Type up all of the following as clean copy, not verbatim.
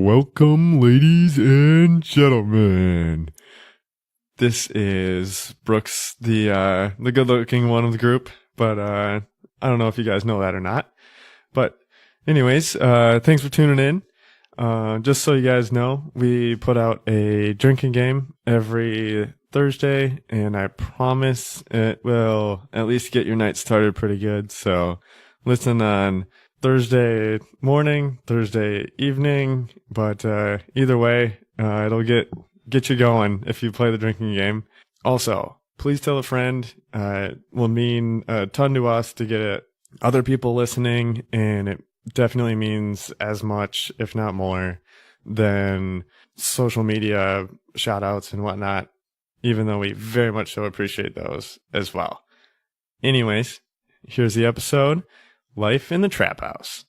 Welcome, ladies and gentlemen. This is Brooks, the good-looking one of the group, but I don't know if you guys know that or not. But anyways, thanks for tuning in. Just so you guys know, we put out a drinking game every Thursday, and I promise it will at least get your night started pretty good. So listen on Thursday morning, Thursday evening, but either way, it'll get you going if you play the drinking game. Also, please tell a friend. It will mean a ton to us to get other people listening, and it definitely means as much, if not more, than social media shout outs and whatnot, even though we very much so appreciate those as well. Anyways, here's the episode. Life in the Traphouse.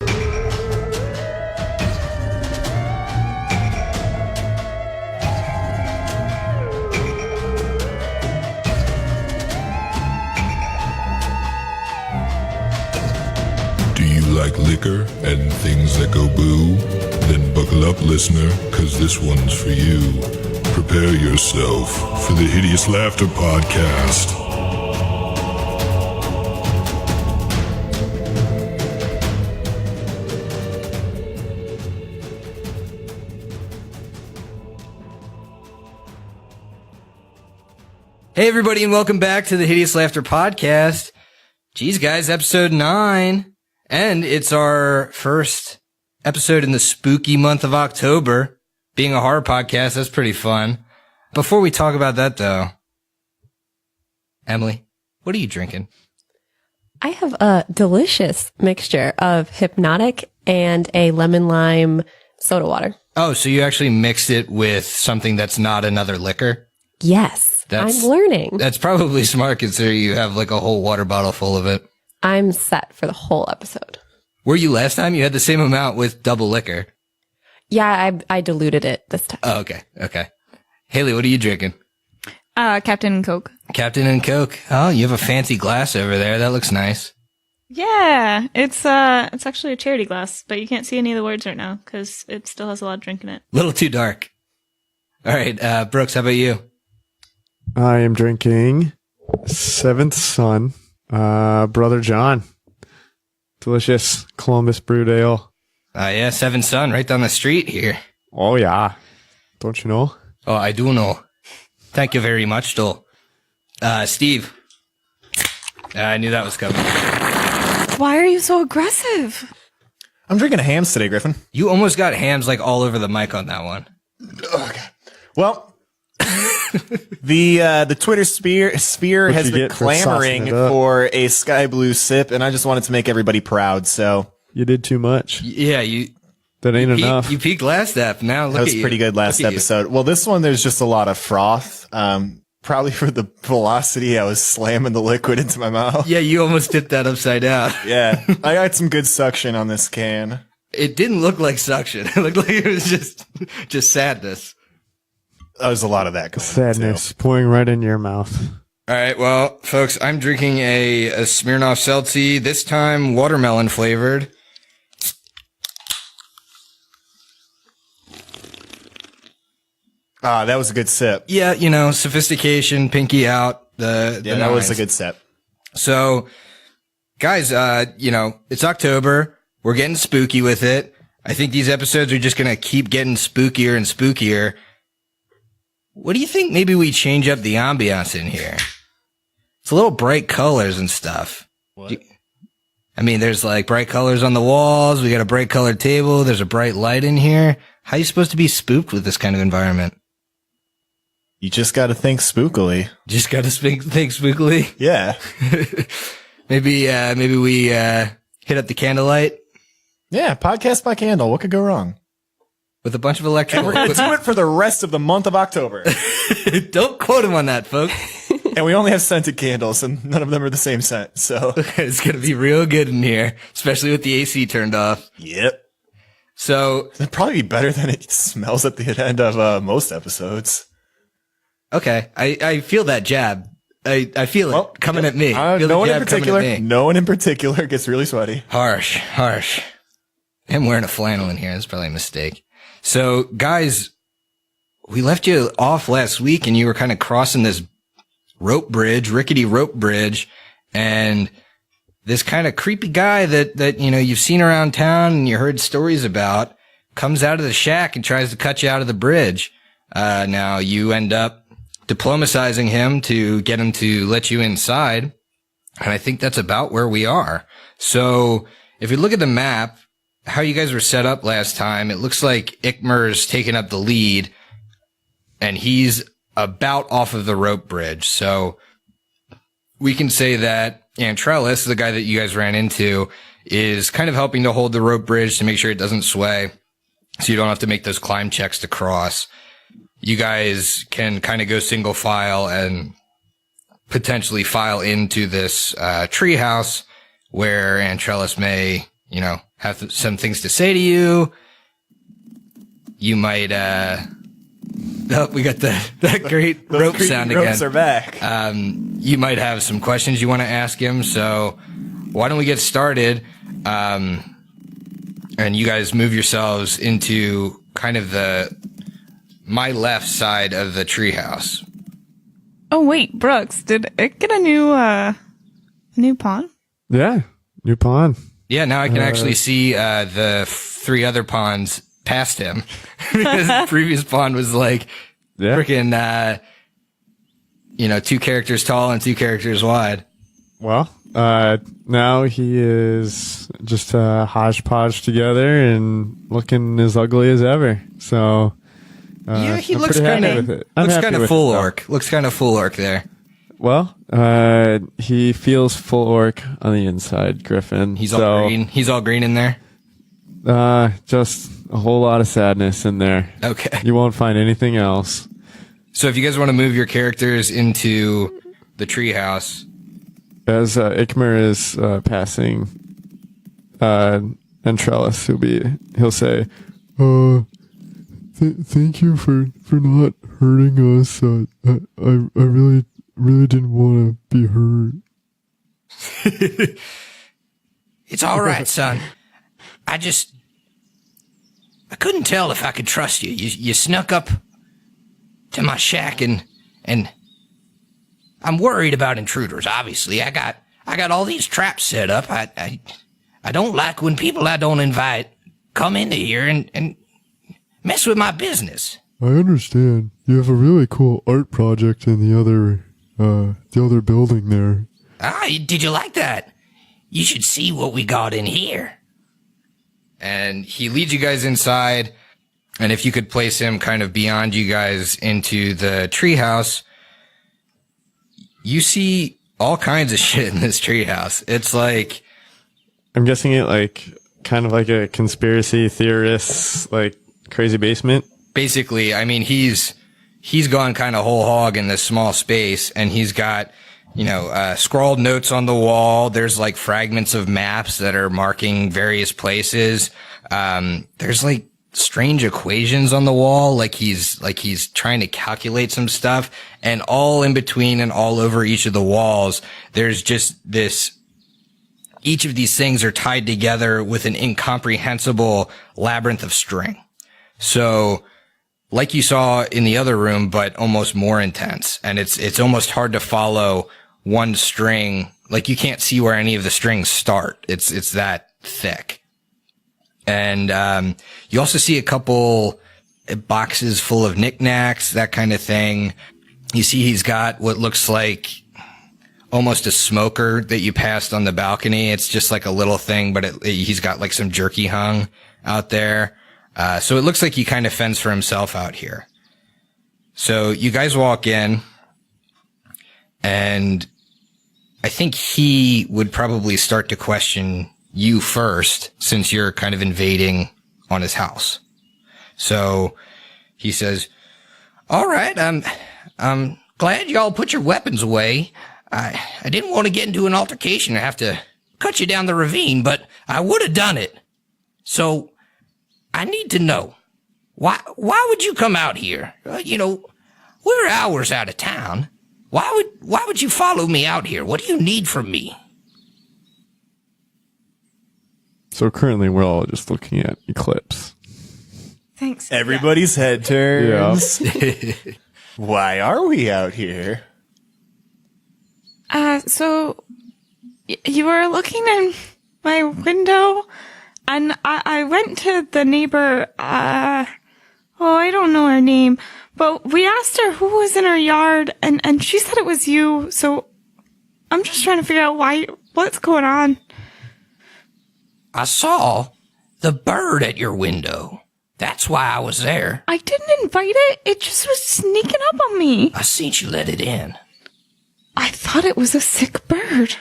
Do you like liquor and things that go boo? Then buckle up, listener, cause this one's for you. Prepare yourself for the Hideous Laughter Podcast. Hey everybody, and welcome back to the Hideous Laughter Podcast. Geez guys, episode 9. And it's our first episode in the spooky month of October. Being a horror podcast, that's pretty fun. Before we talk about that though, Emily, what are you drinking? I have a delicious mixture of Hypnotic and a lemon lime soda water. Oh, so you actually mixed it with something that's not another liquor? Yes. I'm learning. That's probably smart considering you have like a whole water bottle full of it. I'm set for the whole episode. Were you last time? You had the same amount with double liquor. Yeah, I diluted it this time. Oh, okay. Okay. Haley, what are you drinking? Captain and Coke. Captain and Coke. Oh, you have a fancy glass over there. That looks nice. Yeah, it's actually a charity glass, but you can't see any of the words right now because it still has a lot of drink in it. Little too dark. All right, Brooks, how about you? I am drinking Seventh Son, Brother John. Delicious Columbus Brewed Ale. Yeah, Seven Sun, right down the street here. Oh, yeah. Don't you know? Oh, I do know. Thank you very much, though. Steve. I knew that was coming. Why are you so aggressive? I'm drinking a Hams today, Griffin. You almost got hams like all over the mic on that one. Oh, God. Well, the Twitter sphere has been clamoring for a sky blue sip, and I just wanted to make everybody proud, so. You did too much. Yeah, That ain't enough. You peaked last ep. Now look at you. That was pretty good last episode. Well, this one, there's just a lot of froth. Probably for the velocity I was slamming the liquid into my mouth. Yeah, you almost dipped that upside down. Yeah, I got some good suction on this can. It didn't look like suction. It looked like it was just sadness. There's a lot of that going on, Sadness pouring right into your mouth. All right, well, folks, I'm drinking a Smirnoff Seltzy, this time watermelon flavored. That was a good sip. Yeah, you know, sophistication, pinky out. That was a good sip. So, guys, you know, it's October. We're getting spooky with it. I think these episodes are just gonna keep getting spookier and spookier. What do you think? Maybe we change up the ambiance in here. It's a little bright colors and stuff. What? I mean, there's like bright colors on the walls. We got a bright colored table. There's a bright light in here. How are you supposed to be spooked with this kind of environment? You just got to think spookily. Just got to think spookily. Yeah. Maybe we hit up the candlelight. Yeah, podcast by candle. What could go wrong? With a bunch of electrical. We're going to do it for the rest of the month of October. Don't quote him on that, folks. And we only have scented candles, and none of them are the same scent, so. It's going to be real good in here, especially with the AC turned off. Yep. So. It'd probably be better than it smells at the end of most episodes. Okay. I feel that jab. I feel it coming at me. No one in particular gets really sweaty. Harsh. I'm wearing a flannel in here. That's probably a mistake. So, guys, we left you off last week and you were kind of crossing this rickety rope bridge, and this kind of creepy guy that, you've seen around town and you heard stories about comes out of the shack and tries to cut you out of the bridge. Now you end up diplomatizing him to get him to let you inside. And I think that's about where we are. So if you look at the map, how you guys were set up last time, it looks like Ikmer's taken up the lead and he's about off of the rope bridge. So we can say that Antrellis, the guy that you guys ran into, is kind of helping to hold the rope bridge to make sure it doesn't sway, so you don't have to make those climb checks to cross. You guys can kind of go single file and potentially file into this treehouse where Antrellis may, have some things to say to you. You might, we got that great rope sound again. Ropes are back. You might have some questions you want to ask him. So why don't we get started? And you guys move yourselves into kind of my left side of the treehouse. Oh wait, Brooks, did it get a new pawn? Yeah, new pawn. Yeah, now I can actually see the three other pawns past him. The previous pawn was like freaking, 2 characters tall and 2 characters wide. Well, now he is just hodgepodge together and looking as ugly as ever. So, yeah, he I'm looks pretty kind happy with of it. I'm looks happy kind of with full it, though. orc. Looks kind of full orc there. Well, he feels full orc on the inside, Griffin. He's all green. He's all green in there. Just a whole lot of sadness in there. Okay. You won't find anything else. So if you guys want to move your characters into the treehouse, As Ikmer is passing Antrellis, he'll say, thank you for not hurting us. I really didn't want to be hurt. it's all right, son. I couldn't tell if I could trust you. You snuck up to my shack and I'm worried about intruders. Obviously, I got all these traps set up. I don't like when people I don't invite come into here and mess with my business. I understand. You have a really cool art project in the other building there. Did you like that? You should see what we got in here. And he leads you guys inside, and if you could place him kind of beyond you guys into the treehouse, you see all kinds of shit in this treehouse. It's like, I'm guessing it kind of like a conspiracy theorist, crazy basement. Basically, I mean, he's gone kind of whole hog in this small space, and he's got, scrawled notes on the wall. There's fragments of maps that are marking various places. There's strange equations on the wall. He's trying to calculate some stuff, and all in between and all over each of the walls, there's just each of these things are tied together with an incomprehensible labyrinth of string. So, like you saw in the other room, but almost more intense. And it's almost hard to follow one string. You can't see where any of the strings start. It's that thick. And, you also see a couple boxes full of knickknacks, that kind of thing. You see he's got what looks like almost a smoker that you passed on the balcony. It's just a little thing, but he's got some jerky hung out there. So it looks like he kind of fends for himself out here. So you guys walk in, and I think he would probably start to question you first, since you're kind of invading on his house. So he says, all right, I'm glad y'all put your weapons away. I didn't want to get into an altercation or have to cut you down the ravine, but I would have done it. So I need to know, why would you come out here? We're hours out of town. Why would you follow me out here? What do you need from me? So currently we're all just looking at Eclipse. thanks. Everybody's head turns. Why are we out here? So you were looking in my window, and I went to the neighbor, I don't know her name, but we asked her who was in her yard, and she said it was you, so I'm just trying to figure out what's going on. I saw the bird at your window. That's why I was there. I didn't invite it. It just was sneaking up on me. I seen you let it in. I thought it was a sick bird.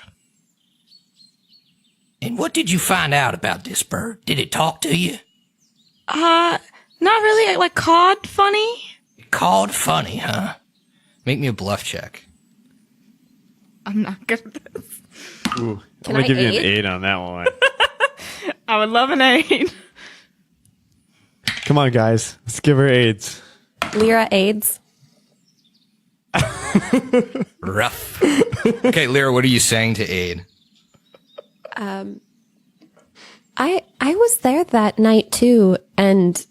And what did you find out about this bird? Did it talk to you? Not really. Like, cawed funny. It called funny, huh? Make me a bluff check. I'm not good at this. Ooh, I'm Can gonna I give you an aid? 8 on that one. I would love an 8. Come on, guys. Let's give her AIDS. Lyra aids. Rough. Okay, Lyra, what are you saying to Aid? I was there that night too, and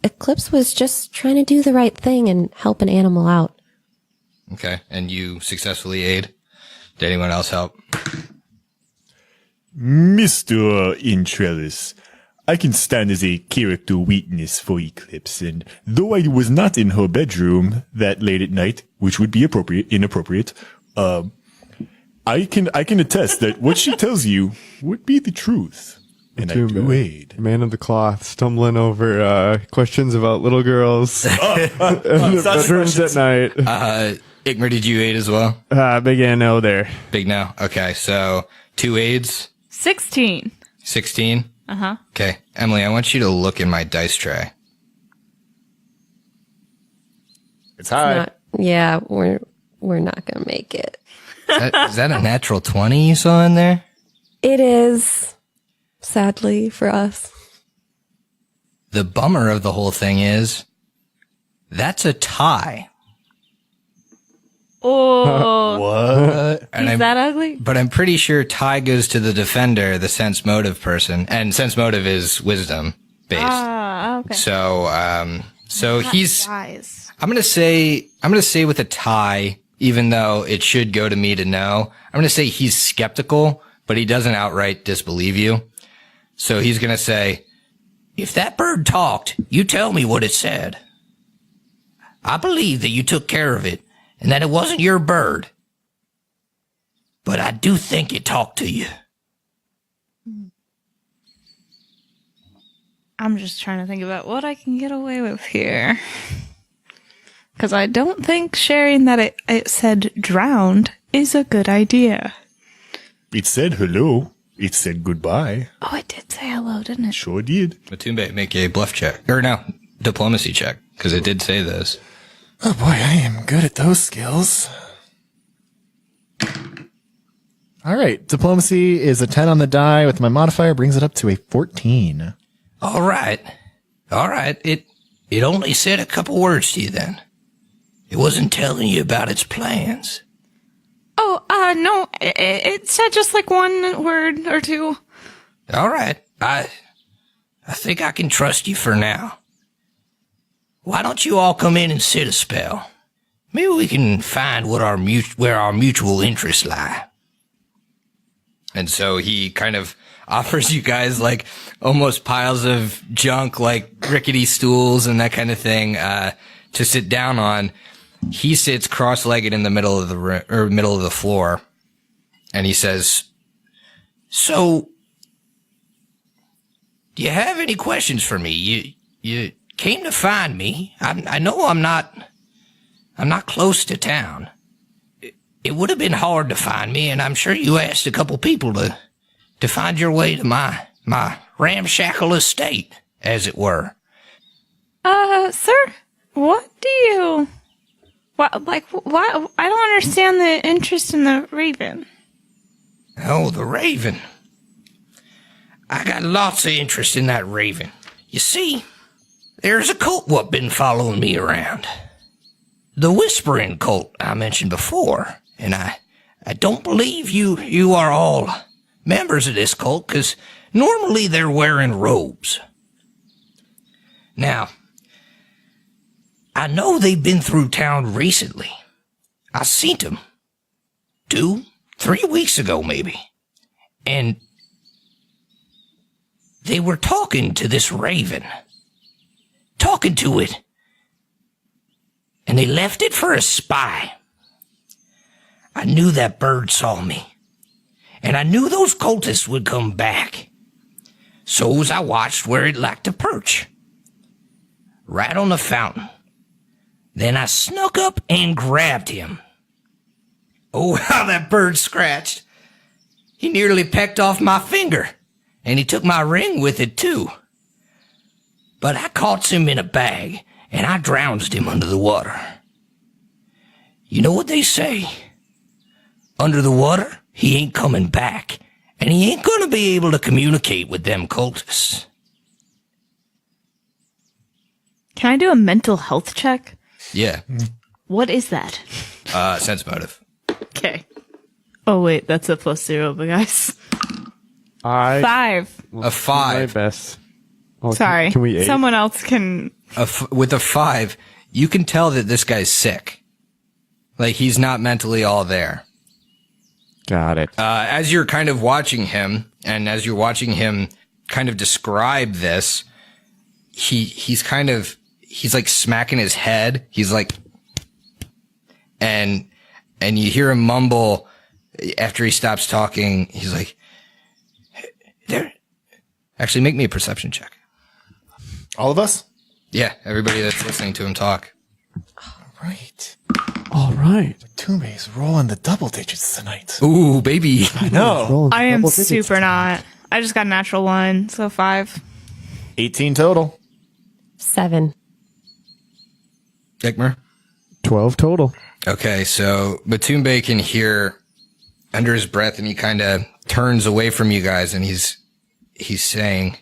Eclipse was just trying to do the right thing and help an animal out. Okay, and you successfully Aid? Did anyone else help? Mr. Intrellis, I can stand as a character witness for Eclipse, and though I was not in her bedroom that late at night, which would be inappropriate, I can attest that what she tells you would be the truth. And I do aid. Man of the cloth, stumbling over questions about little girls in the bedrooms at night. Igmar, did you Aid as well? Big no there. Big no. Okay, so 2 Aids, 16. 16. Uh-huh. Okay, Emily, I want you to look in my dice tray. It's high. We're not gonna make it. Is that a natural 20 you saw in there? It is, sadly for us. The bummer of the whole thing is, that's a tie. Oh, What? And is that ugly? But I'm pretty sure tie goes to the defender, the sense motive person, and sense motive is wisdom based. Ah, okay. So he's. Guys. I'm gonna say with a tie, even though it should go to me to know. I'm gonna say he's skeptical, but he doesn't outright disbelieve you. So he's gonna say, If that bird talked, you tell me what it said. I believe that you took care of it and that it wasn't your bird. But I do think it talked to you. I'm just trying to think about what I can get away with here. Because I don't think sharing that it said drowned is a good idea. It said hello. It said goodbye. Oh, it did say hello, didn't it? Sure did. Matumbe, make a bluff check. Or no, diplomacy check, because it did say this. Oh boy, I am good at those skills. All right, diplomacy is a 10 on the die with my modifier, brings it up to a 14. All right. It only said a couple words to you then. It wasn't telling you about its plans. Oh, no, it said just like one word or two. All right. I think I can trust you for now. Why don't you all come in and sit a spell? Maybe we can find where our mutual interests lie. And so he kind of offers you guys like almost piles of junk, like rickety stools and that kind of thing, to sit down on. He sits cross-legged in the middle of the middle of the floor, and he says, So, do you have any questions for me? You came to find me. I know I'm not close to town. It would have been hard to find me, and I'm sure you asked a couple people to find your way to my ramshackle estate, as it were. Sir, what do you... Why? I don't understand the interest in the raven. Oh, the raven. I got lots of interest in that raven. You see, there's a cult what been following me around. The Whispering Cult I mentioned before, and I don't believe you are all members of this cult, because normally they're wearing robes. Now, I know they've been through town recently. I seen them 2, 3 weeks ago, maybe. And they were talking to this raven. Talking to it. And they left it for a spy. I knew that bird saw me. And I knew those cultists would come back. So as I watched where it liked to perch. Right on the fountain. Then I snuck up and grabbed him. Oh, how that bird scratched. He nearly pecked off my finger. And he took my ring with it, too. But I caught him in a bag, and I drownsed him under the water. You know what they say? Under the water, he ain't coming back, and he ain't gonna be able to communicate with them cultists. Can I do a mental health check? Yeah. What is that? Sense motive. Okay. Oh, wait, that's a +0, but guys. 5. A 5. My best. Oh, Sorry. Can we aid? Someone else can. With a 5, you can tell that this guy's sick. Like, he's not mentally all there. Got it. As you're kind of watching him, and as you're watching him kind of describe this, he's like smacking his head. He's like, and you hear him mumble after he stops talking. He's like, there. Actually, make me a perception check. All of us? Yeah, everybody that's listening to him talk. Right. All right. Tume's rolling the double digits tonight. Ooh, baby. I know. I am super not. I just got a natural 1, so 5. 18 total. 7. Ekmer? 12 total. Okay, so Batumbe can hear under his breath, and he kind of turns away from you guys, and he's saying,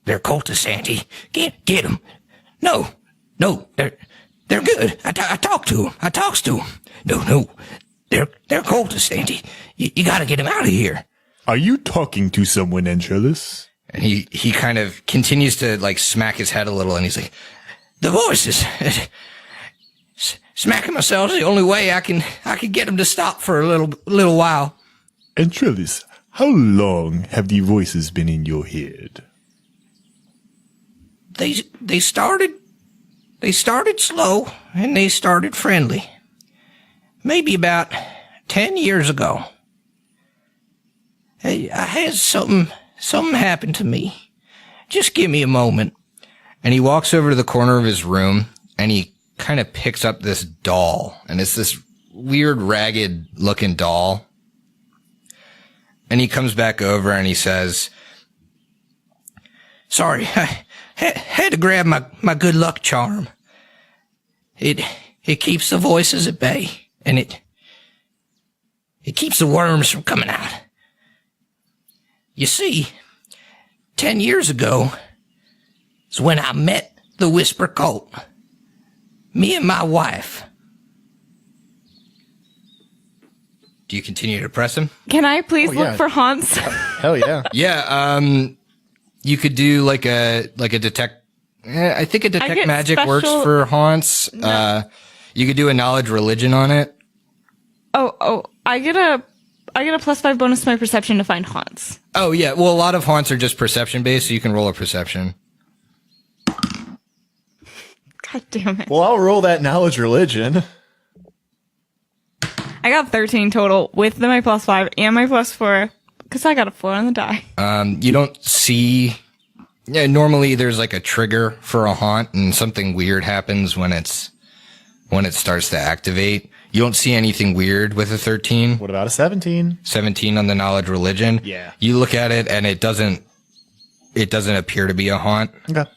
They're cultists, Auntie. Get them. No, they're good. I talked to them. I talks to them. No, they're cultists, Auntie. You gotta get them out of here. Are you talking to someone, Angelus? and he kind of continues to like smack his head a little, and he's like, the voices. Smacking myself is the only way I can get him to stop for a little while. And Trellis, how long have the voices been in your head? They started slow and they started friendly. Maybe about 10 years ago. Hey, I had something happen to me. Just give me a moment. And he walks over to the corner of his room and he kind of picks up this doll, and it's this weird ragged looking doll. And he comes back over and he says, sorry, I had to grab my good luck charm. It keeps the voices at bay, and it keeps the worms from coming out. You see, 10 years ago is when I met the Whisper Cult. Me and my wife. Do you continue to press him? Can I please yeah. look for haunts? Hell yeah. Yeah, you could do like a detect. I think a detect get magic special- works for haunts. You could do a knowledge religion on it. Oh, I get a +5 bonus to my perception to find haunts. Oh yeah, well a lot of haunts are just perception based, so you can roll a perception. God damn it. Well, I'll roll that knowledge religion. I got 13 total with my +5 and my +4 because I got a 4 on the die. You don't see. Yeah, normally there's like a trigger for a haunt, and something weird happens when it starts to activate. You don't see anything weird with a 13. What about a 17? 17 on the knowledge religion. Yeah. You look at it and it doesn't appear to be a haunt. Okay.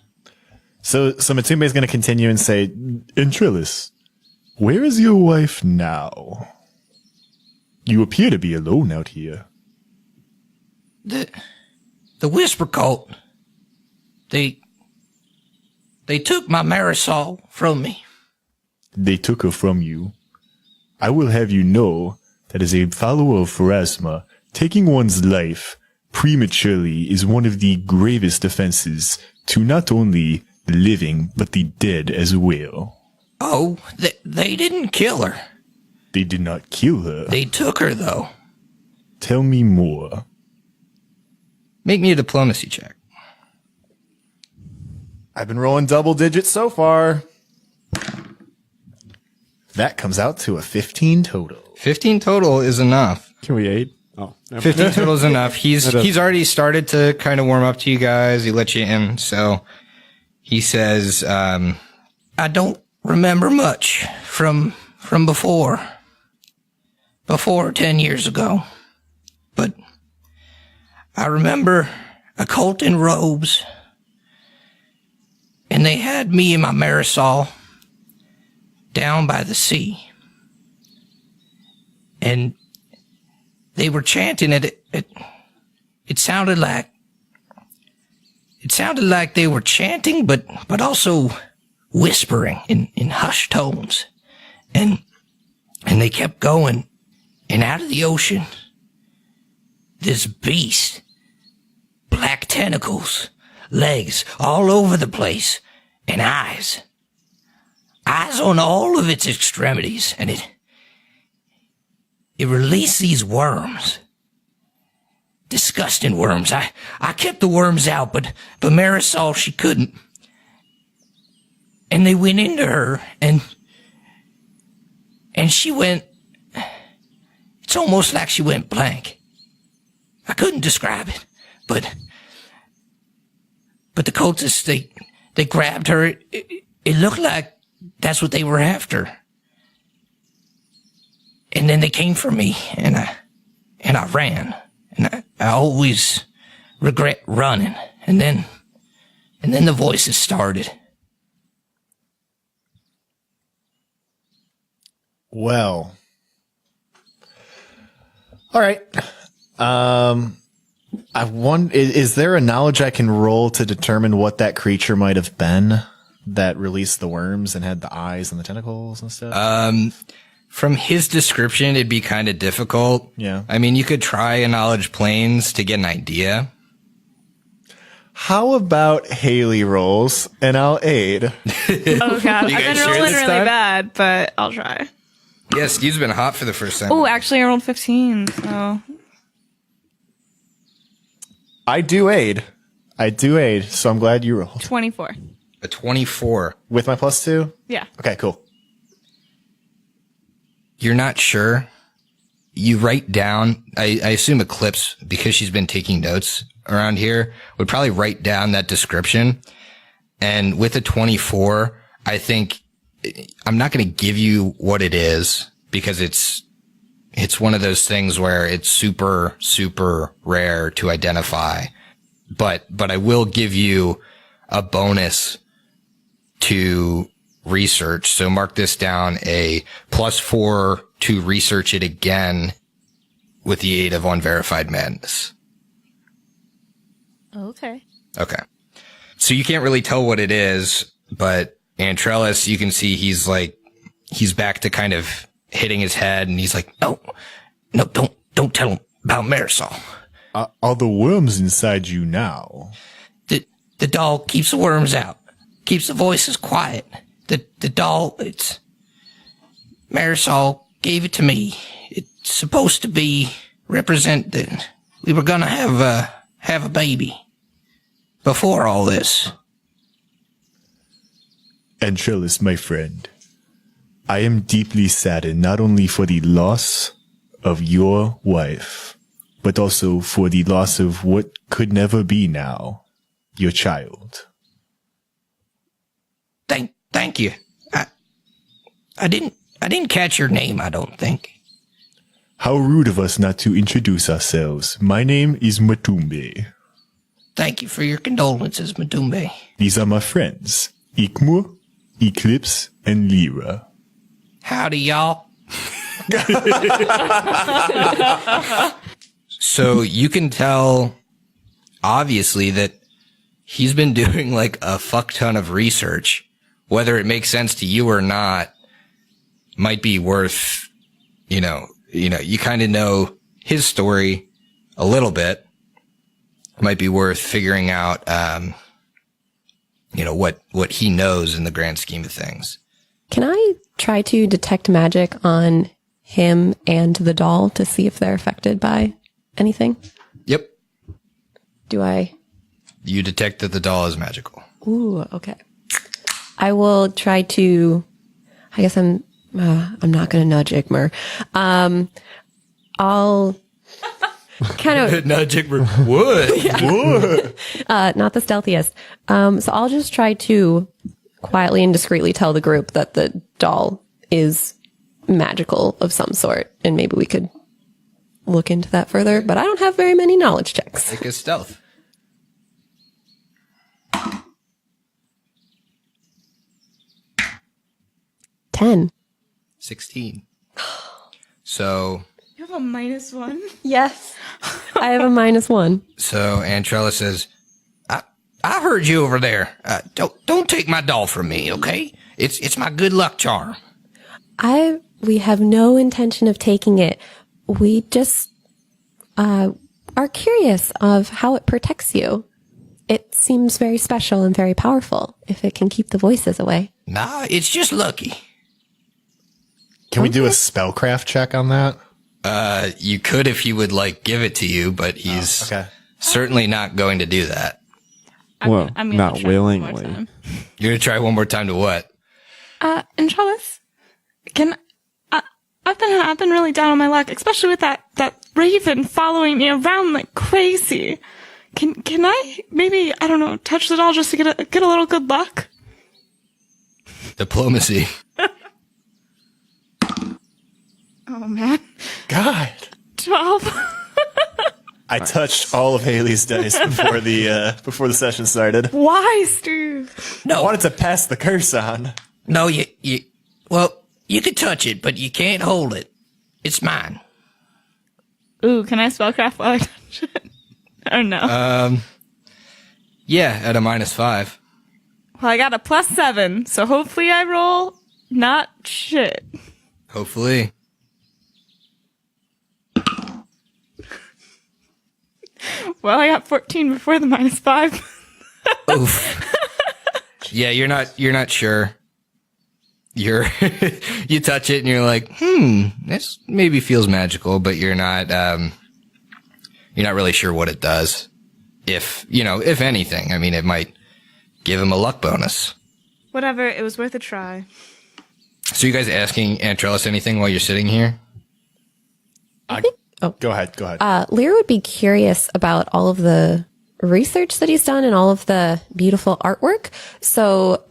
So Matumbe is going to continue and say, And Trellis, where is your wife now? You appear to be alone out here. The Whisper Cult. They took my Marisol from me. They took her from you. I will have you know that as a follower of Pharasma, taking one's life prematurely is one of the gravest offenses to not only the living, but the dead as well. Oh, they didn't kill her. They did not kill her. They took her, though. Tell me more. Make me a diplomacy check. I've been rolling double digits so far. That comes out to a 15 total. 15 total is enough. Can we aid? Oh, 15 total is enough. He's already started to kind of warm up to you guys. He let you in. So he says, I don't remember much from before 10 years ago. But I remember a cult in robes. And they had me and my Marisol down by the sea. And they were chanting it. It sounded like they were chanting, but also whispering in hushed tones. And they kept going. And out of the ocean, this beast, black tentacles, legs all over the place, and eyes on all of its extremities, and it released these worms. Disgusting worms. I kept the worms out, but Marisol, she couldn't. And they went into her, and she went, it's almost like she went blank. I couldn't describe it, but the cultists, they grabbed her. It looked like that's what they were after. And then they came for me, and I ran. And I always regret running. And then the voices started. Well. All right. Is there a knowledge I can roll to determine what that creature might have been that released the worms and had the eyes and the tentacles and stuff? from his description, it'd be kind of difficult. Yeah. I mean, you could try a knowledge planes to get an idea. How about Haley rolls and I'll aid? Oh god, I've been sure rolling this really time? bad, but I'll try. Yeah, Steve's been hot for the first time. Oh, actually, I rolled 15. So I do aid. So I'm glad you rolled. 24. A 24. With my +2? Yeah. Okay, cool. You're not sure. You write down, I assume Eclipse, because she's been taking notes around here, would probably write down that description. And with a 24, I think I'm not going to give you what it is because it's one of those things where it's super, super rare to identify. But I will give you a bonus to research. So mark this down, a +4 to research it again with the aid of Unverified Madness. Okay. Okay. So you can't really tell what it is, but Antrellis, you can see he's back to kind of hitting his head, and he's like, no, don't tell him about Marisol. Are the worms inside you now? The doll keeps the worms out, keeps the voices quiet. The doll, it's Marisol gave it to me. It's supposed to be represent that we were gonna have a baby before all this. Antrellis, my friend, I am deeply saddened not only for the loss of your wife, but also for the loss of what could never be now, your child. Thank you. I didn't catch your name, I don't think. How rude of us not to introduce ourselves. My name is Matumbe. Thank you for your condolences, Matumbe. These are my friends, Ikmur, Eclipse, and Lyra. Howdy, y'all. So you can tell, obviously, that he's been doing like a fuck ton of research. Whether it makes sense to you or not might be worth, you kind of know his story a little bit. Might be worth figuring out, what he knows in the grand scheme of things. Can I try to detect magic on him and the doll to see if they're affected by anything? Yep. Do I? You detect that the doll is magical. Ooh, okay. I will try to. I guess I'm not going to nudge Igmar. I'll kind of Nudge Igmar would. not the stealthiest. So I'll just try to quietly and discreetly tell the group that the doll is magical of some sort, and maybe we could look into that further. But I don't have very many knowledge checks. Take a stealth. 10. 16. So You have a -1? Yes. I have a -1. So Antrella says, I heard you over there. Don't take my doll from me, okay? It's my good luck charm. We have no intention of taking it. We just are curious of how it protects you. It seems very special and very powerful if it can keep the voices away. Nah, it's just lucky. Can we do a spellcraft check on that? You could if he would give it to you, but he's certainly not going to do that. Well, I'm gonna not try one more willingly. time. You're gonna try one more time to what? Antrellis, I've been really down on my luck, especially with that raven following me around like crazy. Can I maybe, I don't know, touch the doll just to get a little good luck? Diplomacy. Oh man. God. 12. I touched all of Haley's dice before the session started. Why, Steve? I wanted to pass the curse on. No, you can touch it, but you can't hold it. It's mine. Ooh, can I spellcraft while I touch it? Or no? Yeah, at a -5. Well, I got a +7, so hopefully I roll not shit. Hopefully. Well, I got 14 before the -5. Oof. Yeah, you're not sure. You touch it and you're like, this maybe feels magical, but you're not really sure what it does. If anything, I mean, it might give him a luck bonus. Whatever, it was worth a try. So you guys asking Antrellis anything while you're sitting here? Go ahead. Lear would be curious about all of the research that he's done and all of the beautiful artwork. So,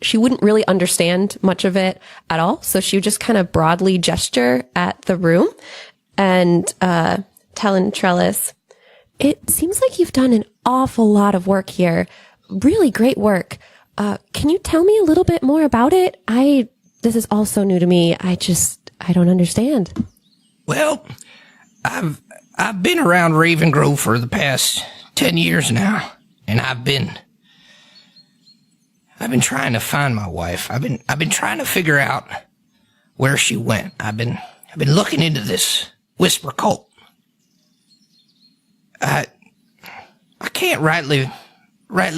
she wouldn't really understand much of it at all. So she would just kind of broadly gesture at the room and, tell Antrellis, it seems like you've done an awful lot of work here. Really great work. Can you tell me a little bit more about it? This is all so new to me. I don't understand. Well, I've been around Raven Grove for the past 10 years now, and I've been trying to find my wife. I've been trying to figure out where she went. I've been looking into this whisper cult. I can't rightly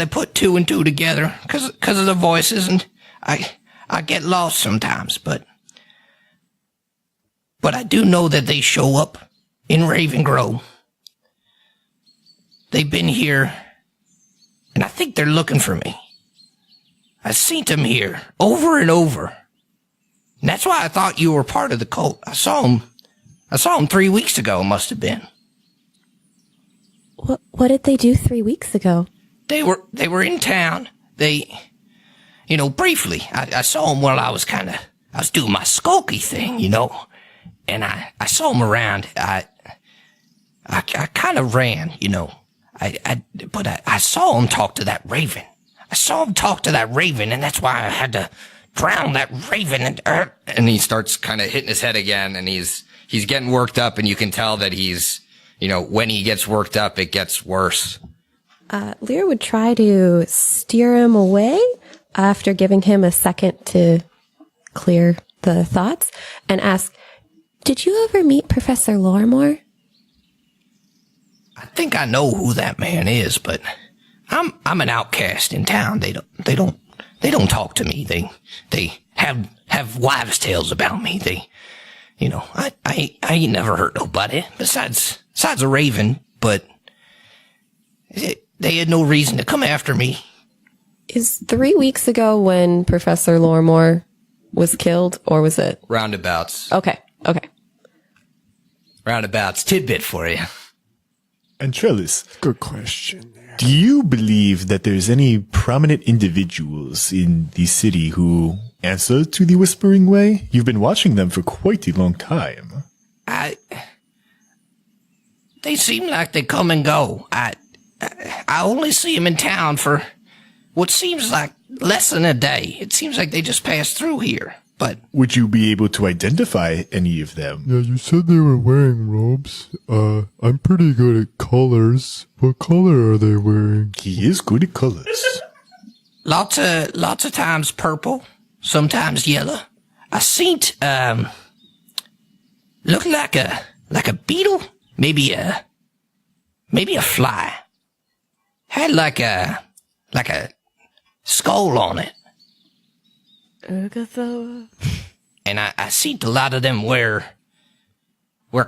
put 2 and 2 together because of the voices, and I get lost sometimes, but I do know that they show up in Raven Grove. They've been here, and I think they're looking for me. I've seen them here over and over. And that's why I thought you were part of the cult. I saw them 3 weeks ago, must have been. What did they do 3 weeks ago? They were in town. They, briefly, I saw them while I was doing my skulky thing, and I saw them around. I kind of ran, but I saw them talk to that raven. And that's why I had to drown that raven. And he starts kind of hitting his head again, and he's getting worked up, and you can tell that he's, when he gets worked up, it gets worse. Lear would try to steer him away after giving him a second to clear the thoughts and ask, did you ever meet Professor Lorimore? I think I know who that man is, but I'm an outcast in town. They don't talk to me. They have wives' tales about me. I ain't never hurt nobody besides a raven, but they had no reason to come after me. Is 3 weeks ago when Professor Lorimore was killed, or was it? Roundabouts. Okay. Roundabouts. Tidbit for you. And Trellis, Good question. do you believe that there's any prominent individuals in the city who answer to the Whispering Way? You've been watching them for quite a long time. They seem like they come and go. I only see them in town for what seems like less than a day. It seems like they just pass through here. But Would you be able to identify any of them? Yeah, you said they were wearing robes. I'm pretty good at colors. What color are they wearing? He is good at colors. lots of times purple, sometimes yellow. I seen look like a beetle, maybe a fly. Had like a skull on it. And I seen a lot of them wear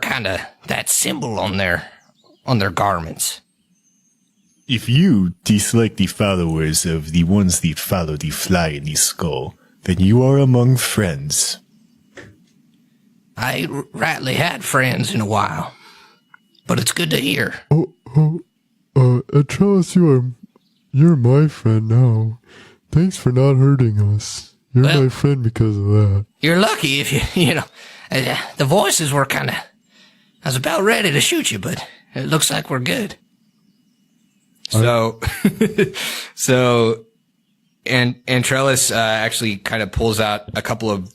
kind of that symbol on their garments. If you dislike the followers of the ones that follow the fly in the skull, then you are among friends. I ain't rightly had friends in a while, but it's good to hear. Atreus, you're my friend now. Thanks for not hurting us. You're Well- my friend because of that. You're lucky if you the voices were kind of, I was about ready to shoot you, but it looks like we're good. So, and Trellis actually kind of pulls out a couple of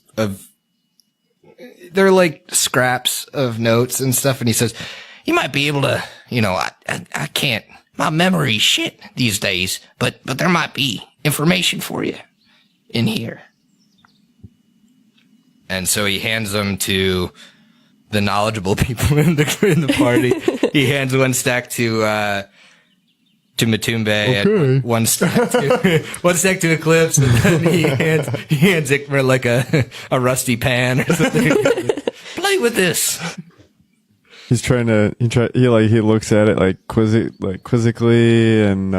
they're like scraps of notes and stuff, and he says, "You might be able to, I can't. My memory's shit these days, but there might be information for you in here." And so he hands them to the knowledgeable people in the party. He hands one stack to Matumbe, Okay. and one stack to Eclipse, and then he hands Ikmer like a rusty pan or something. Play with this. He's trying to. He looks at it quizzically, and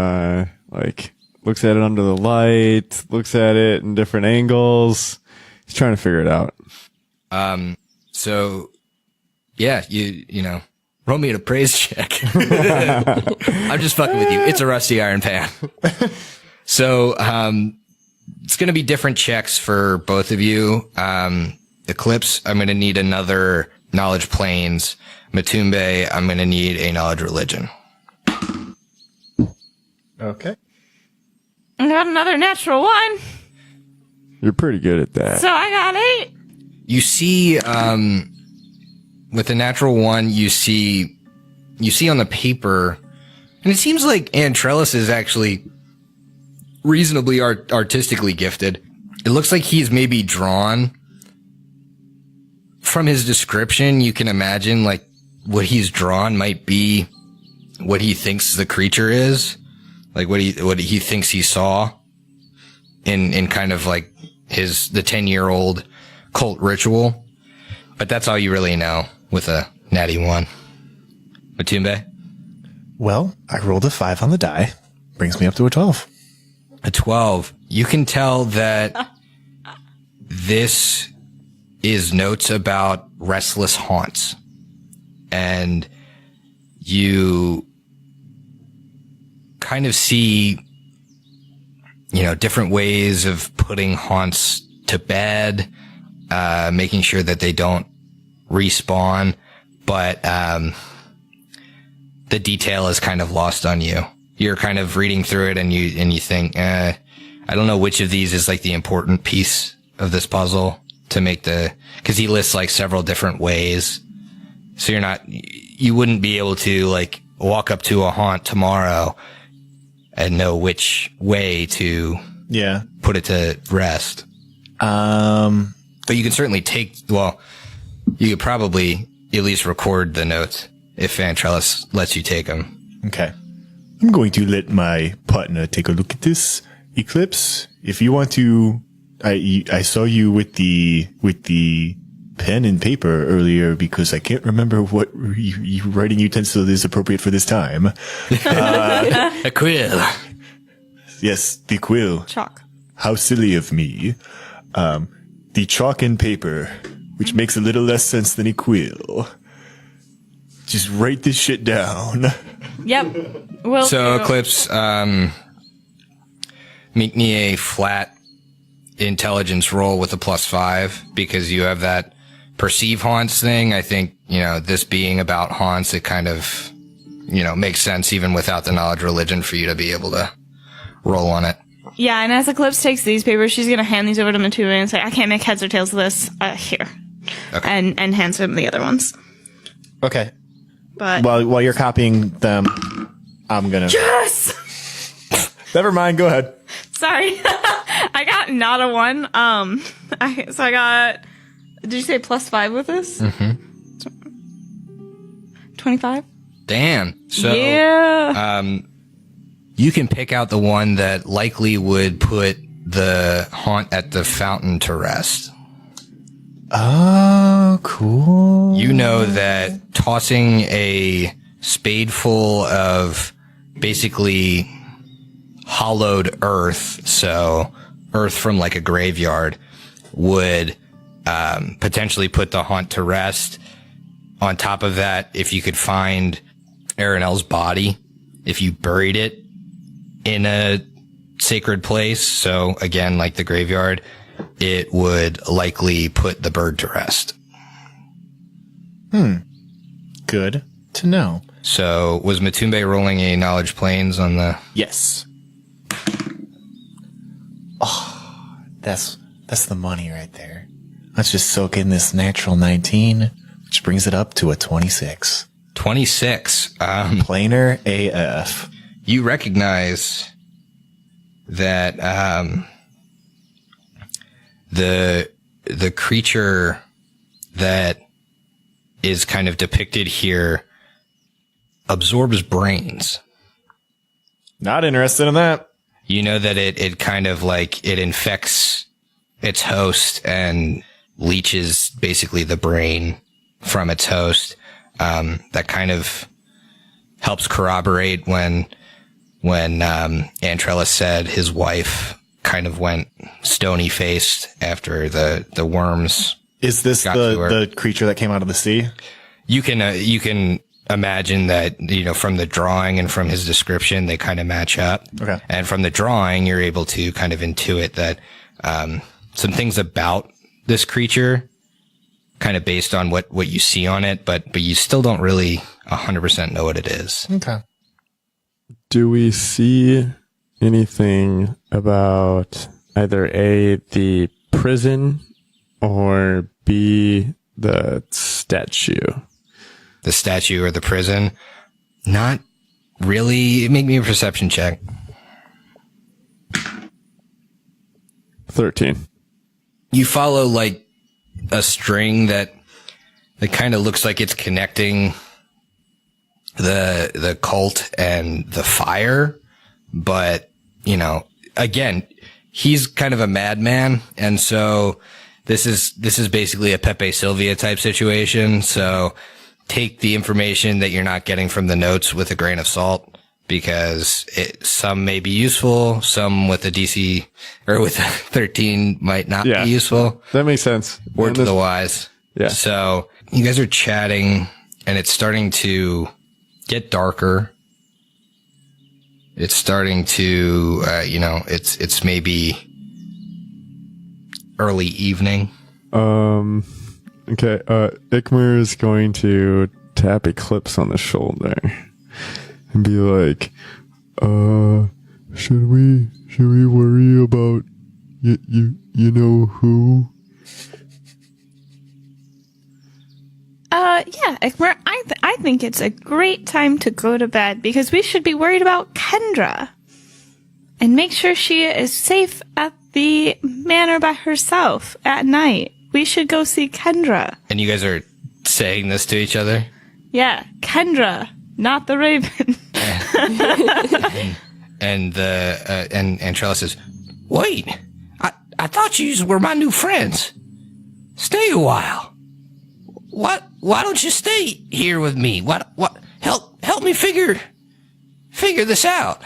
looks at it under the light. Looks at it in different angles. He's trying to figure it out. So yeah, you roll me an appraise check. I'm just fucking with you. It's a rusty iron pan. So it's gonna be different checks for both of you. Eclipse, I'm gonna need another knowledge planes. Matumbe, I'm gonna need a knowledge religion. Okay. I got another natural one, You're pretty good at that. so I got 8. You see, with the natural one, you see on the paper, and it seems like Antrellis is actually reasonably artistically gifted. It looks like he's maybe drawn. From his description, you can imagine like what he's drawn might be what he thinks the creature is, like what he thinks he saw in kind of like the 10-year-old cult ritual. But that's all you really know with a natty 1. Matumbe? Well, I rolled a 5 on the die. Brings me up to a 12. A 12. You can tell that this is notes about restless haunts. And you kind of see, different ways of putting haunts to bed, making sure that they don't respawn, but the detail is kind of lost on you. You're kind of reading through it and you think, I don't know which of these is like the important piece of this puzzle to make because he lists like several different ways. So you wouldn't be able to like walk up to a haunt tomorrow and know which way to put it to rest. But you can certainly you could probably at least record the notes if Antrellis lets you take them. Okay. I'm going to let my partner take a look at this, Eclipse. If you want to, I saw you with the pen and paper earlier because I can't remember what writing utensil is appropriate for this time. A quill. Yes, the quill. Chalk. How silly of me. The chalk and paper, which makes a little less sense than a quill. Just write this shit down. Yep. Will So do. Eclipse, make me a flat intelligence roll with a +5 because you have that perceive haunts thing. I think, this being about haunts, it kind of, makes sense even without the knowledge religion for you to be able to roll on it. Yeah, and as Eclipse takes these papers, she's going to hand these over to Matube and say, I can't make heads or tails of this. Here. Okay. And hands him the other ones. Okay. But While you're copying them, I'm gonna. yes! Never mind, go ahead. Sorry. I got not a 1. I got, did you say +5 with this? Mm-hmm. 25? Damn. So, Yeah. you can pick out the one that likely would put the haunt at the fountain to rest. Oh, cool. You know that tossing a spadeful of basically hollowed earth, so earth from like a graveyard, would potentially put the haunt to rest. On top of that, if you could find Aranel's body, if you buried it in a sacred place, so again, like the graveyard, it would likely put the bird to rest. Good to know. So was Matumbe rolling a knowledge planes on the... Yes. Oh, that's the money right there. Let's just soak in this natural 19, which brings it up to a 26. 26. Plainer AF. You recognize that the creature that is kind of depicted here absorbs brains. Not interested in that. You know that it kind of like it infects its host and leeches basically the brain from its host. That kind of helps corroborate when Antrella said his wife kind of went stony faced after the worms. Is this got to her. the creature that came out of the sea? You can imagine that, from the drawing and from his description, they kind of match up. Okay. And from the drawing, you're able to kind of intuit that, some things about this creature kind of based on what you see on it, but you still don't really 100% know what it is. Okay. Do we see anything about either A, the prison, or B, the statue? The statue or the prison? Not really. Make me a perception check. 13. You follow like a string that kind of looks like it's connecting the cult and the fire, but again, he's kind of a madman, and so this is basically a Pepe Sylvia type situation. So take the information that you're not getting from the notes with a grain of salt, because some may be useful, some with a DC or with a 13 might not Yeah. be useful. That makes sense. Word And to this- the wise. Yeah. So you guys are chatting and it's starting to get darker. It's starting to, it's maybe early evening. Okay, Ikmer is going to tap Eclipse on the shoulder and be like, should we worry about you know who? Yeah, Ikmer, I think it's a great time to go to bed because we should be worried about Kendra and make sure she is safe at the manor by herself at night. We should go see Kendra. And you guys are saying this to each other? Yeah, Kendra, not the raven. And Trella says, "Wait, I thought you were my new friends. Stay a while. Why don't you stay here with me? What help me figure this out."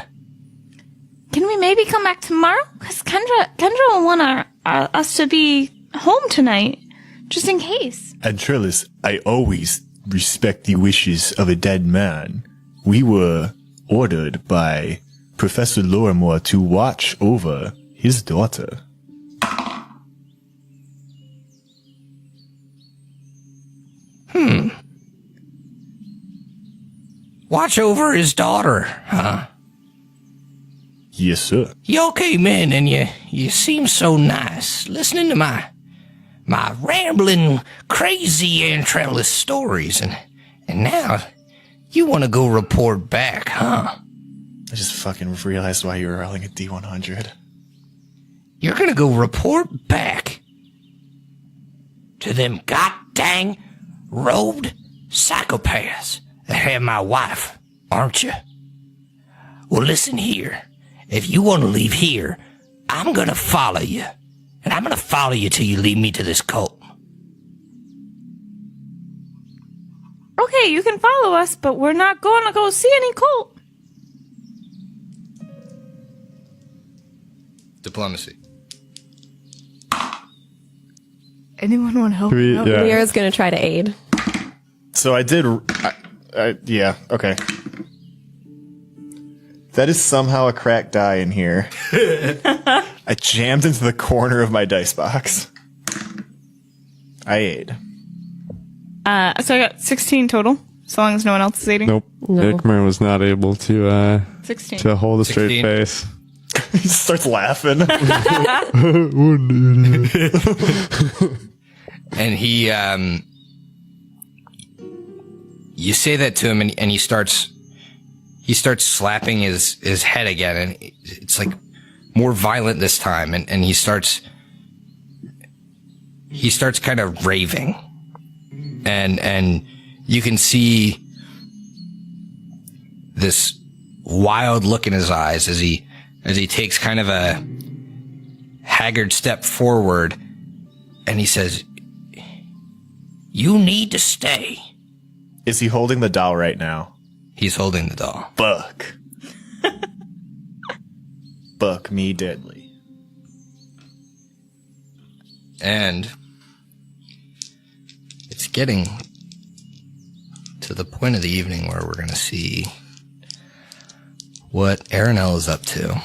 Can we maybe come back tomorrow? Because Kendra will want us to be home tonight, just in case. And Trellis, I always respect the wishes of a dead man. We were ordered by Professor Lorimore to watch over his daughter. Watch over his daughter, huh? Yes, sir. Y'all came in and you seem so nice, listening to my rambling, crazy Antrellis stories, and now you want to go report back, huh? I just fucking realized why you were rolling a D100. You're gonna go report back to them goddamn robed psychopaths that have my wife, aren't you? Well, listen here. If you want to leave here, I'm gonna follow you. And I'm gonna follow you till you lead me to this cult. Okay, you can follow us, but we're not going to go see any cult. Diplomacy. Anyone want to help? Yeah. Lyra's going to try to aid. So I did. Yeah. Okay. That is somehow a cracked die in here. I jammed into the corner of my dice box. I aid. So I got 16 total, so long as no one else is aiding. Nope. No. Ikmer was not able to 16. to hold a straight 16. face. He starts laughing. What an idiot. And he, you say that to him, and he starts slapping his head again, and it's like more violent this time, and he starts kind of raving, and you can see this wild look in his eyes as he takes kind of a haggard step forward, and he says, "You need to stay." Is he holding the doll right now? He's holding the doll. Buck. Buck me deadly. And it's getting to the point of the evening where we're going to see what Aranel is up to.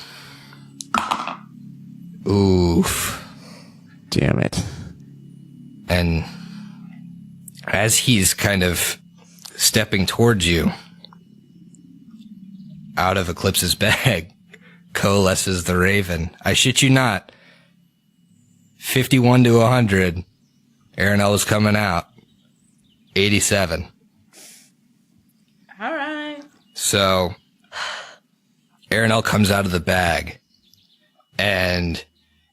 Oof. Damn it. And as he's kind of stepping towards you, out of Eclipse's bag coalesces the raven. I shit you not. 51 to 100. Aranel is coming out. 87. All right. So, Aranel comes out of the bag, and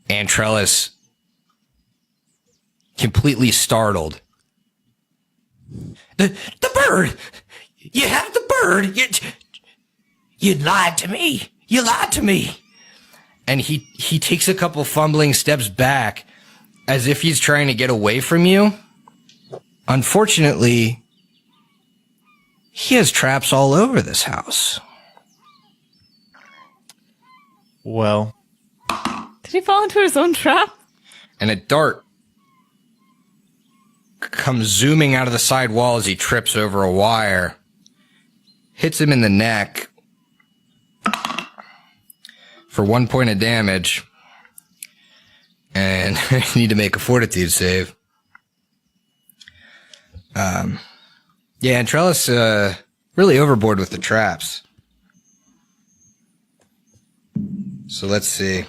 Antrellis, completely startled. The bird! You have the bird! You lied to me! You lied to me! And he takes a couple fumbling steps back, as if he's trying to get away from you. Unfortunately, he has traps all over this house. Well, Did he fall into his own trap? And a dart comes zooming out of the side wall as he trips over a wire, hits him in the neck for 1 point of damage, and you need to make a fortitude save. Yeah, and Trellis really overboard with the traps. So let's see.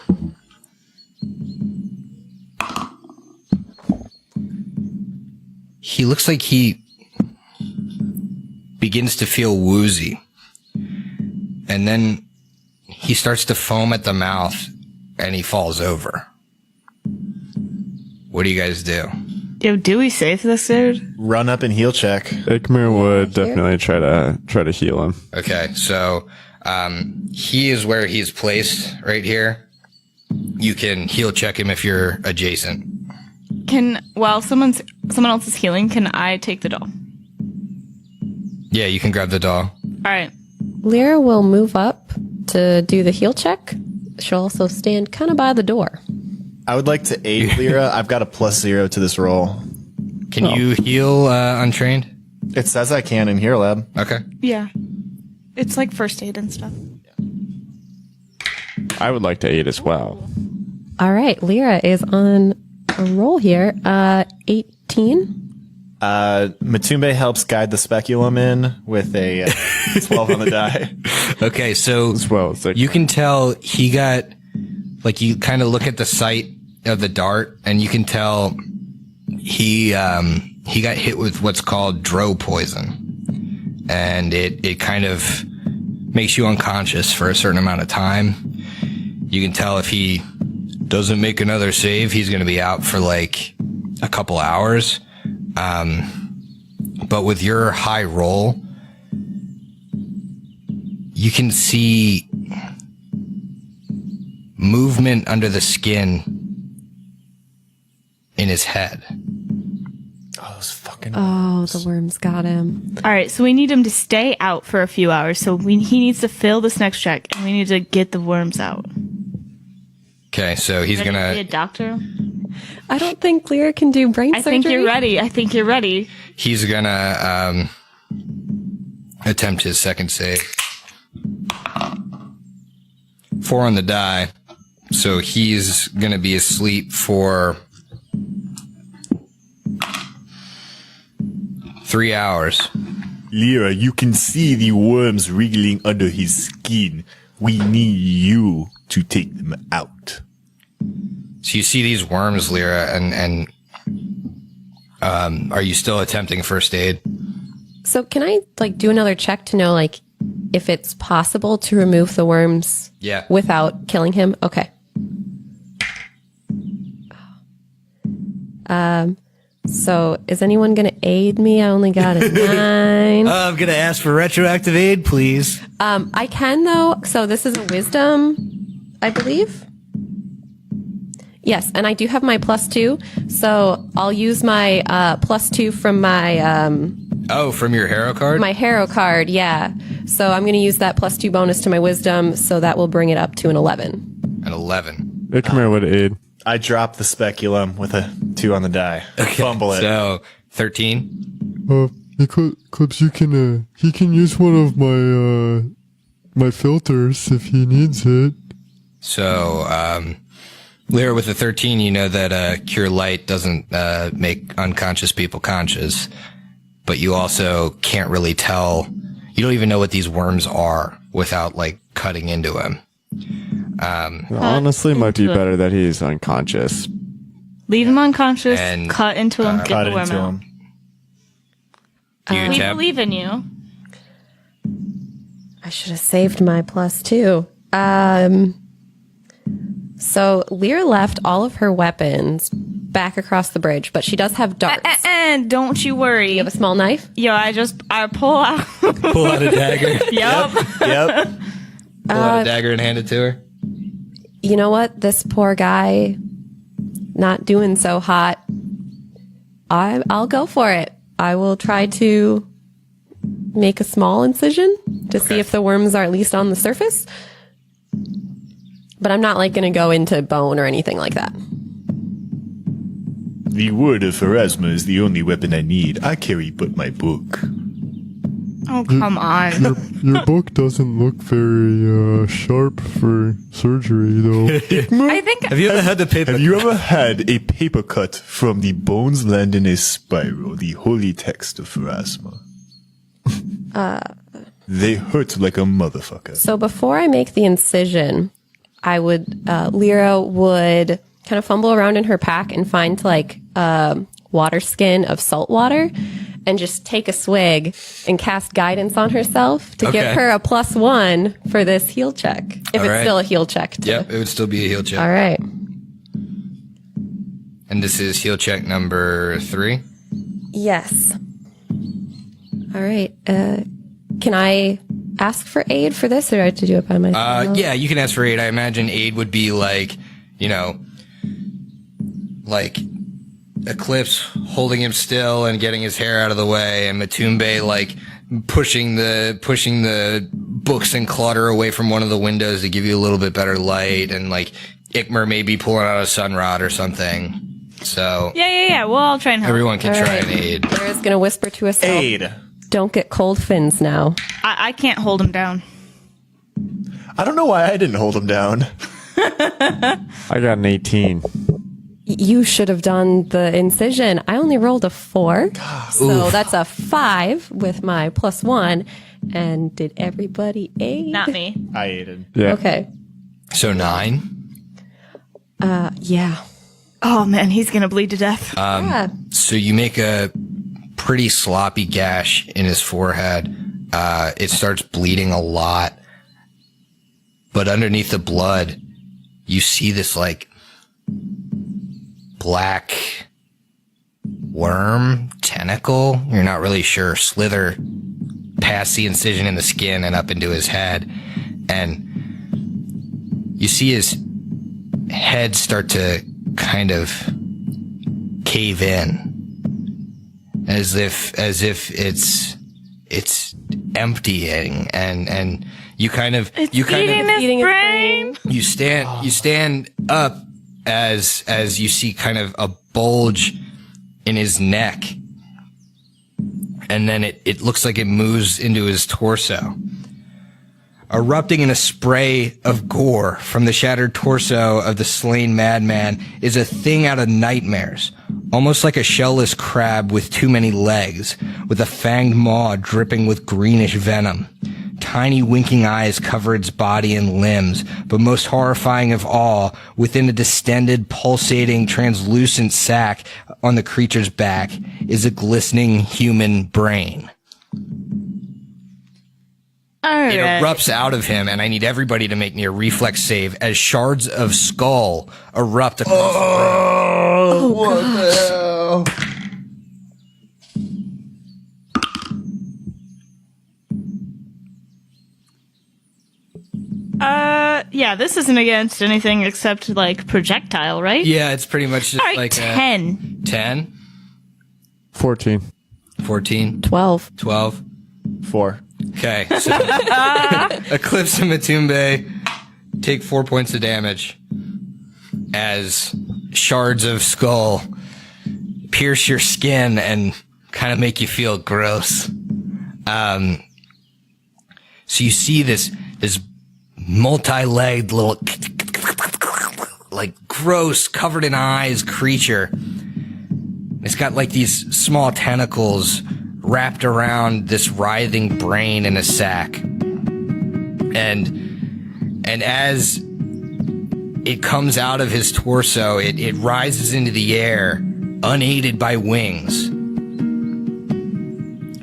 He looks like he begins to feel woozy. And then he starts to foam at the mouth and he falls over. What do you guys do? Yo, do we save this dude? Run up and heal check. Ikmir would definitely try to heal him. Okay, so he is where he's placed right here. You can heal check him if you're adjacent. While someone else is healing, can I take the doll? Yeah, you can grab the doll. All right. Lyra will move up to do the heal check. She'll also stand kind of by the door. I would like to aid Lyra. I've got a +0 to this roll. Can you heal untrained? It says I can in Hero Lab. Okay. Yeah. It's like first aid and stuff. I would like to aid as well. All right, Lyra is on a roll here. 18. Matumbe helps guide the speculum in with a 12 on the die. Okay, so As well as you can tell he got, like, you kind of look at the sight of the dart, and you can tell he got hit with what's called dro poison, and it kind of makes you unconscious for a certain amount of time. You can tell if he doesn't make another save, he's going to be out for like a couple hours. But with your high roll, you can see movement under the skin in his head. Oh, those fucking. Oh, the worms got him. All right, so we need him to stay out for a few hours. So he needs to fail this next check, and we need to get the worms out. Okay, so he's Ready to be a gonna doctor. I don't think Lyra can do brain I surgery. think you're ready. he's gonna attempt his second save. 4 on the die, so he's gonna be asleep for 3 hours. Lyra, you can see the worms wriggling under his skin. We need you to take them out. So you see these worms, Lyra, and are you still attempting first aid? So can I like do another check to know like if it's possible to remove the worms Yeah. without killing him? Okay. So is anyone going to aid me? I only got a 9. I'm gonna ask for retroactive aid, please. I can though. So this is a wisdom, I believe. Yes, and I do have my +2. So I'll use my +2 from my From your hero card? my hero card. Yeah. So I'm going to use that +2 bonus to my wisdom. So that will bring it up to an 11. An 11. Ikmir would aid. I drop the speculum with a 2 on the die. Fumble it. So 13. Clips, he can use one of my filters if he needs it. So, Lyra, with the 13, you know that Cure Light doesn't make unconscious people conscious, but you also can't really tell. You don't even know what these worms are without like cutting into him. Honestly, might be better that he's unconscious. Leave him unconscious, And, cut into him, get Cut the worm into out. him. Do you We tab? believe in you. I should have saved my +2. So Lyra left all of her weapons back across the bridge, but she does have darts. And don't you worry. You have a small knife? Yo, I pull out. Pull out a dagger. Yup. Yep. Pull out a dagger and hand it to her. You know what? This poor guy, not doing so hot. I'll go for it. I will try to make a small incision to see if the worms are at least on the surface. But I'm not like going to go into bone or anything like that. The word of Pharasma is the only weapon I need. I carry but my book. Oh, come on. Your book doesn't look very sharp for surgery, though. I think Have you ever had the paper? Have you ever had a paper cut from the Bones Land in a Spiral, the holy text of Pharasma? They hurt like a motherfucker. So before I make the incision, I would, Lyra would kind of fumble around in her pack and find like a water skin of salt water and just take a swig and cast guidance on herself to give Okay. her a +1 for this heal check. If All it's right. still a heal check. Yep, it would still be a heal check. All right. And this is heal check number 3. Yes. All right. Can I ask for aid for this, or do I have to do it by myself? Yeah, you can ask for aid. I imagine aid would be like, like Eclipse holding him still and getting his hair out of the way, and Matumbe like pushing the books and clutter away from one of the windows to give you a little bit better light, and like Ikmer maybe pulling out a sunrod or something. So Yeah. We'll all try and help. everyone can All try right. and aid. Lyra's gonna whisper to herself. Aid. Don't get cold fins now. I can't hold him down. I don't know why I didn't hold him down. I got an 18. You should have done the incision. I only rolled a 4. So that's a 5 with my +1. And did everybody aid? Not me. I aided. Yeah. Okay. So 9. Yeah. Oh man, he's gonna bleed to death. Yeah. So you make a pretty sloppy gash in his forehead. It starts bleeding a lot. But underneath the blood, you see this like black worm, tentacle, you're not really sure, slither past the incision in the skin and up into his head. And you see his head start to kind of cave in. As if it's emptying, and you kind of Eating his brain. you stand up as you see kind of a bulge in his neck, and then it looks like it moves into his torso. Erupting in a spray of gore from the shattered torso of the slain madman is a thing out of nightmares, almost like a shellless crab with too many legs, with a fanged maw dripping with greenish venom. Tiny winking eyes cover its body and limbs, but most horrifying of all, within a distended, pulsating, translucent sac on the creature's back is a glistening human brain. All It right. erupts out of him, and I need everybody to make me a reflex save as shards of skull erupt across the room. What the hell? Yeah, this isn't against anything except like projectile, right? Yeah, it's pretty much just All right, like 10. 10, 14. 14, 12. 12. 4. Okay, so Eclipse and Matumbe take 4 points of damage as shards of skull pierce your skin and kind of make you feel gross. So you see this multi-legged little, like gross, covered in eyes creature. It's got like these small tentacles wrapped around this writhing brain in a sack. And as it comes out of his torso, it rises into the air, unaided by wings.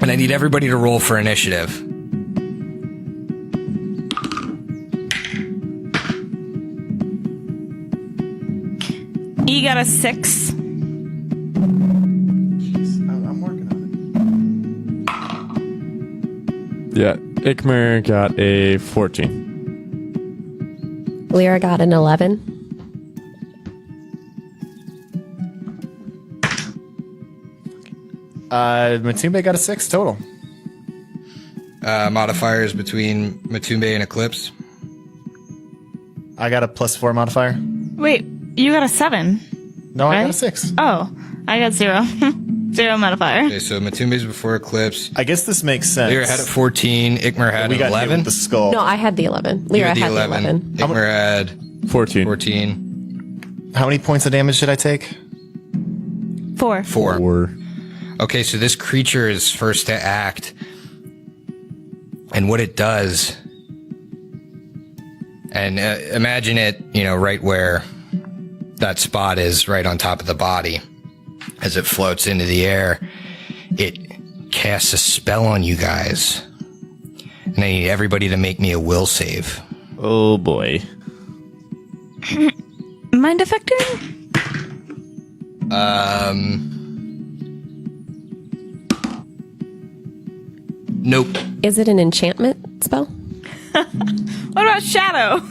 And I need everybody to roll for initiative. E got a 6. I'm working on Yeah. Ikmer got a 14. Lyra got an 11. Matumbe got a 6 total. Modifiers between Matumbe and Eclipse. I got a +4 modifier. Wait, you got a 7. No, I got a Right? 6. Oh, I got 0. 0 modifier. Okay, so Matumbe's before Eclipse. I guess this makes sense. Lyra had a 14. Ikmer had we an got hit 11. with the skull. No, I had the 11. You Lyra had had the 11. Ikmer had 14. 14. How many points of damage did I take? 4. 4. Okay, so this creature is first to act. And what it does, and imagine it, right where that spot is, right on top of the body. As it floats into the air, it casts a spell on you guys. And I need everybody to make me a will save. Oh boy. Mind affecting? Nope. Is it an enchantment spell? What about shadow?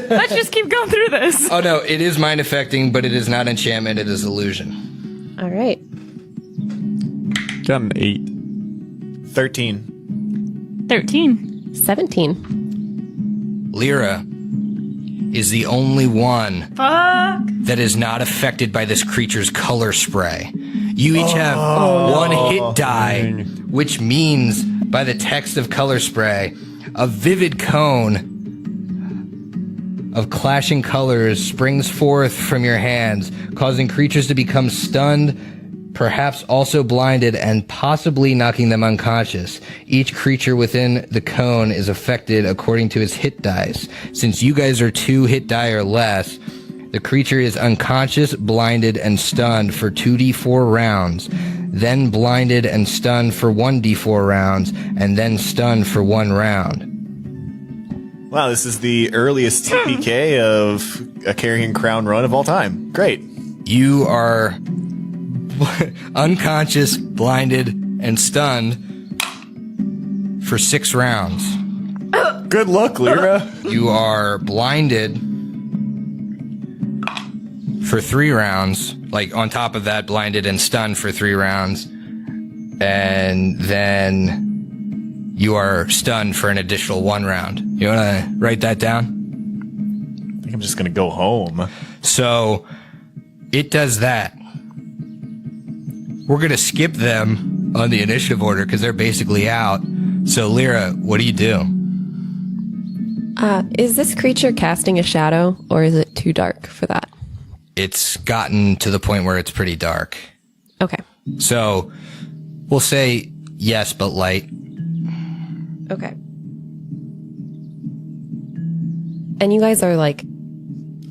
Let's just keep going through this. Oh no, it is mind affecting, but it is not enchantment, it is illusion. All right. Got an 8. 13. 13. 17. Lyra is the only one Fuck. that is not affected by this creature's color spray. You each have one hit die, which means, by the text of color spray, a vivid cone of clashing colors springs forth from your hands, causing creatures to become stunned, perhaps also blinded, and possibly knocking them unconscious. Each creature within the cone is affected according to its hit dice. Since you guys are 2 hit die or less, the creature is unconscious, blinded, and stunned for 2d4 rounds, then blinded and stunned for 1d4 rounds, and then stunned for 1 round. Wow, this is the earliest TPK of a Carrion Crown run of all time. Great. You are unconscious, blinded, and stunned for 6 rounds. Good luck, Lyra. You are blinded for 3 rounds. Like, on top of that, blinded and stunned for 3 rounds. And then you are stunned for an additional 1 round. You want to write that down? I think I'm just going to go home. So, it does that. We're going to skip them on the initiative order because they're basically out. So, Lyra, what do you do? Is this creature casting a shadow, or is it too dark for that? It's gotten to the point where it's pretty dark. Okay. So, we'll say yes, but light. Okay. And you guys are like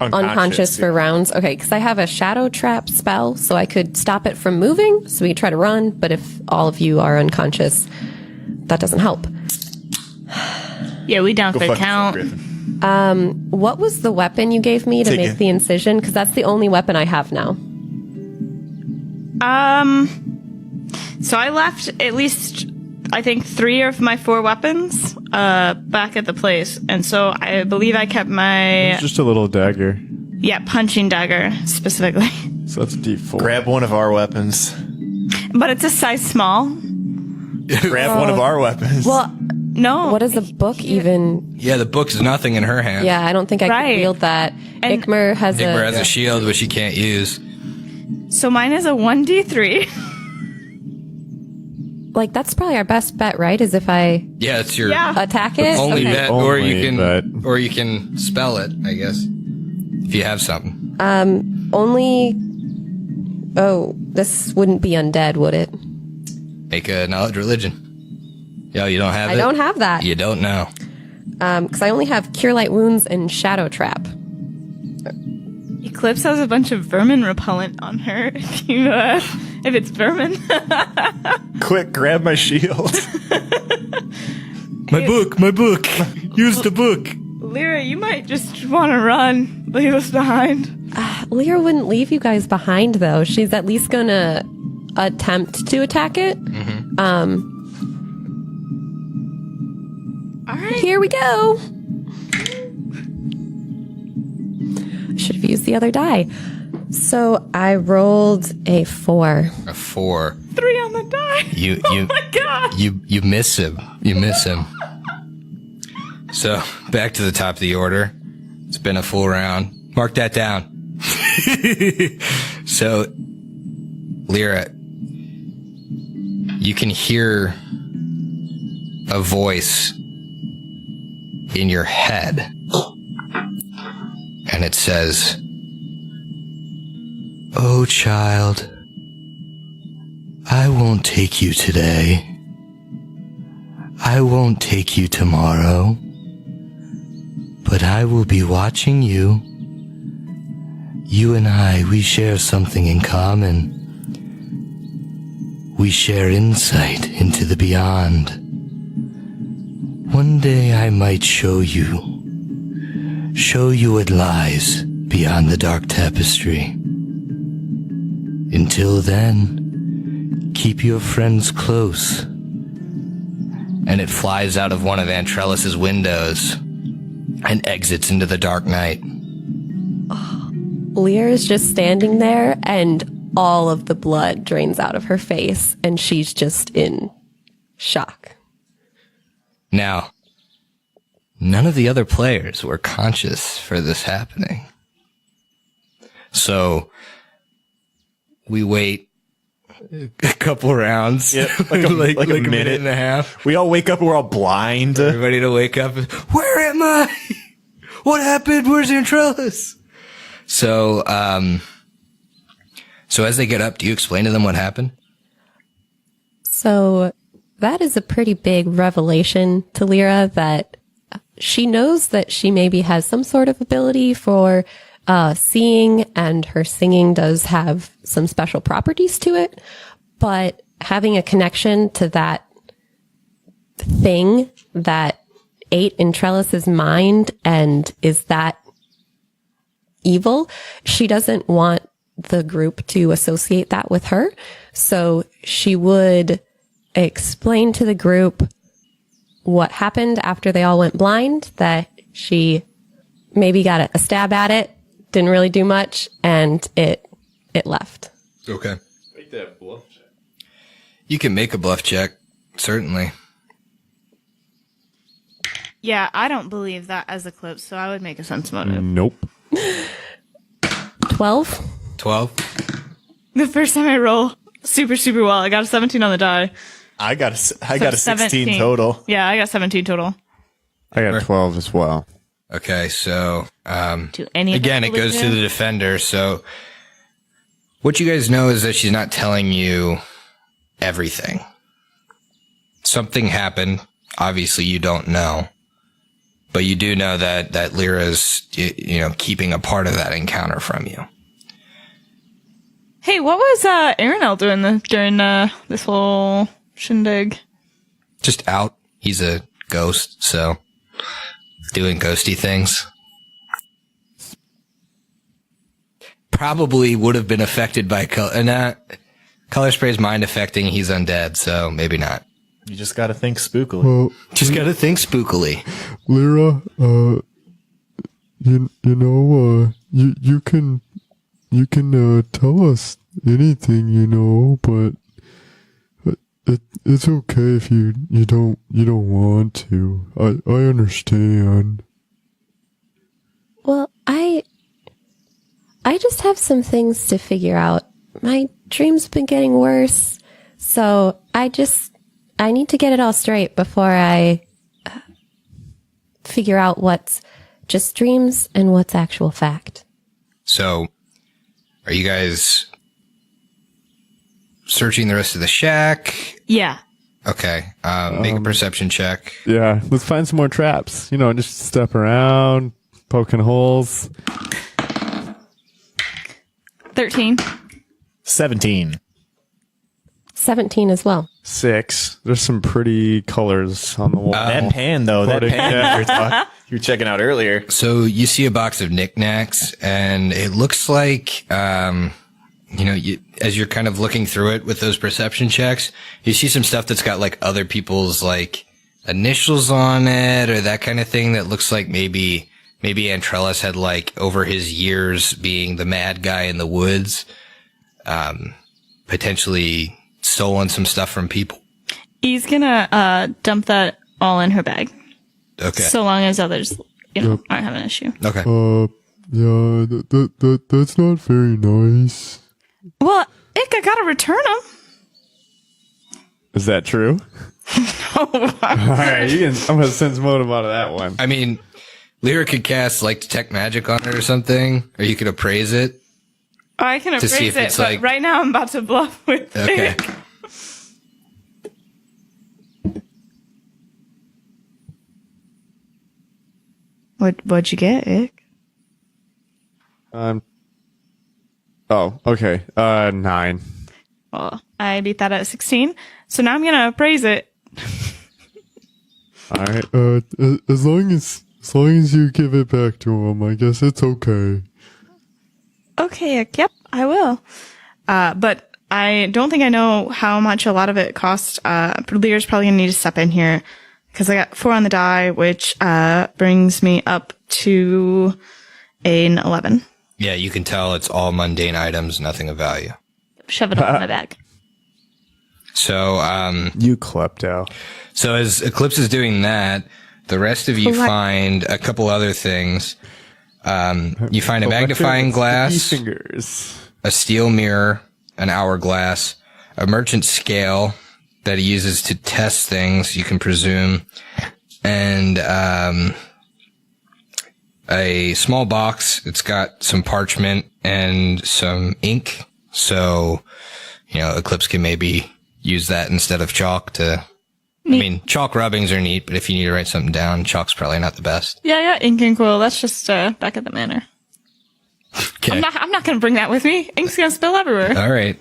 unconscious for rounds? Okay, because I have a shadow trap spell, so I could stop it from moving, so we could try to run, but if all of you are unconscious, that doesn't help. Yeah, we down for count. What was the weapon you gave me to Take make it. the incision? Because that's the only weapon I have now. So I left at least, I think, 3 of my 4 weapons back at the place, and so I believe I kept my Just a little dagger. punching dagger specifically, So that's a D4. Grab one of our weapons. but it's a size small. Grab one of our weapons. Well, no. What does the book even... Yeah, the book's nothing in her hand. Yeah, I don't think I Right. could wield that. And- Ikmer has Igmar has a shield, which she can't use. So mine is a 1d3. Like, that's probably our best bet, right? Is if I Yeah, it's your Yeah. attack it? only Okay. bet, or you Only can, bet. or you can spell it, I guess, if you have something. Only... Oh, this wouldn't be undead, would it? Make a knowledge religion. Yo, you don't have it? I don't have that. You don't know. Because I only have Cure Light Wounds and Shadow Trap. Eclipse has a bunch of vermin repellent on her. If it's vermin. Quick, grab my shield. My book. Use the book. Lyra, you might just want to run. Leave us behind. Lyra wouldn't leave you guys behind, though. She's at least going to attempt to attack it. All right. Here we go. Should have used the other die. So I rolled a 4. A 4. 3 on the die. You Oh my god. You miss him. You miss him. So, back to the top of the order. It's been a full round. Mark that down. So, Lyra, you can hear a voice in your head. And it says, "Oh, child, I won't take you today. I won't take you tomorrow. But I will be watching you. You and I, we share something in common. We share insight into the beyond. One day I might show you what lies beyond the dark tapestry. Until then, keep your friends close. And it flies out of one of Antrellis's windows and exits into the dark night. Lyra's just standing there, and all of the blood drains out of her face, and she's just in shock. Now, none of the other players were conscious for this happening. So, we wait a couple rounds. Yeah, like a minute and a half. We all wake up and we're all blind. Everybody to wake up. Where am I? What happened? Where's Antrellis? So as they get up, do you explain to them what happened? So that is a pretty big revelation to Lyra, that she knows that she maybe has some sort of ability for seeing, and her singing does have some special properties to it, but having a connection to that thing that ate Antrellis's mind and is that evil, she doesn't want the group to associate that with her. So she would explain to the group what happened after they all went blind, that she maybe got a stab at it, didn't really do much, and it left. Okay. Make that bluff check. You can make a bluff check, certainly. Yeah, I don't believe that as a clip, so I would make a sense motive. Nope. 12? 12? The first time I roll super, super well. I got a 17 on the die. I got a 16 17. total. Yeah, I got 17 total. I got 12 as well. Okay, so To any again, it goes to the defender. So what you guys know is that she's not telling you everything. Something happened. Obviously, you don't know. But you do know that Lyra's, keeping a part of that encounter from you. Hey, what was Aaronel doing during this whole shindig? Just out. He's a ghost, so doing ghosty things. Probably would have been affected by color spray's mind affecting. He's undead, so maybe not. You just got to think spookily. Well, Just gotta think spookily. Lyra, you can tell us anything, but it's okay if you don't want to. I understand. Well, I just have some things to figure out. My dream's been getting worse, so I need to get it all straight before I figure out what's just dreams and what's actual fact. So, are you guys searching the rest of the shack? Yeah. Okay. Make a perception check. Yeah, let's find some more traps. Just step around, poking holes. 13. 17. 17 as well. 6. There's some pretty colors on the wall. That pan, though. That pan you were checking out earlier. So you see a box of knickknacks, and it looks like, as you're kind of looking through it with those perception checks, you see some stuff that's got like other people's like initials on it or that kind of thing that looks like maybe Antrellis had like over his years being the mad guy in the woods, potentially stolen some stuff from people. He's gonna dump that all in her bag. Okay. So long as others, aren't having an issue. Okay. Yeah, that's not very nice. Well, Ick, I gotta return them. Is that true? All right, I'm gonna sense motive out of that one. I mean, Lyra could cast like detect magic on it or something, or you could appraise it. I can To see appraise if it, it's but like- right now I'm about to bluff with Okay. Ick. What'd you get, Ick? Oh, okay. 9. Well, I beat that at 16, so now I'm gonna appraise it. All right. As long as you give it back to him, I guess it's okay. Okay, Ick, yep, I will. But I don't think I know how much a lot of it costs. Lear's probably gonna need to step in here because I got 4 on the die, which brings me up to an 11. Yeah, you can tell it's all mundane items, nothing of value. Shove it all in my bag. So, You klepto. so as Eclipse is doing that, the rest of you find a couple other things. You find a magnifying glass, Fingers. a steel mirror, an hourglass, a merchant scale that he uses to test things, you can presume, and a small box. It's got some parchment and some ink. So, Eclipse can maybe use that instead of chalk to... Neat. I mean, chalk rubbings are neat, but if you need to write something down, chalk's probably not the best. Yeah, ink and quill. That's just back at the manor. Okay. I'm not gonna bring that with me. Ink's gonna spill everywhere. All right.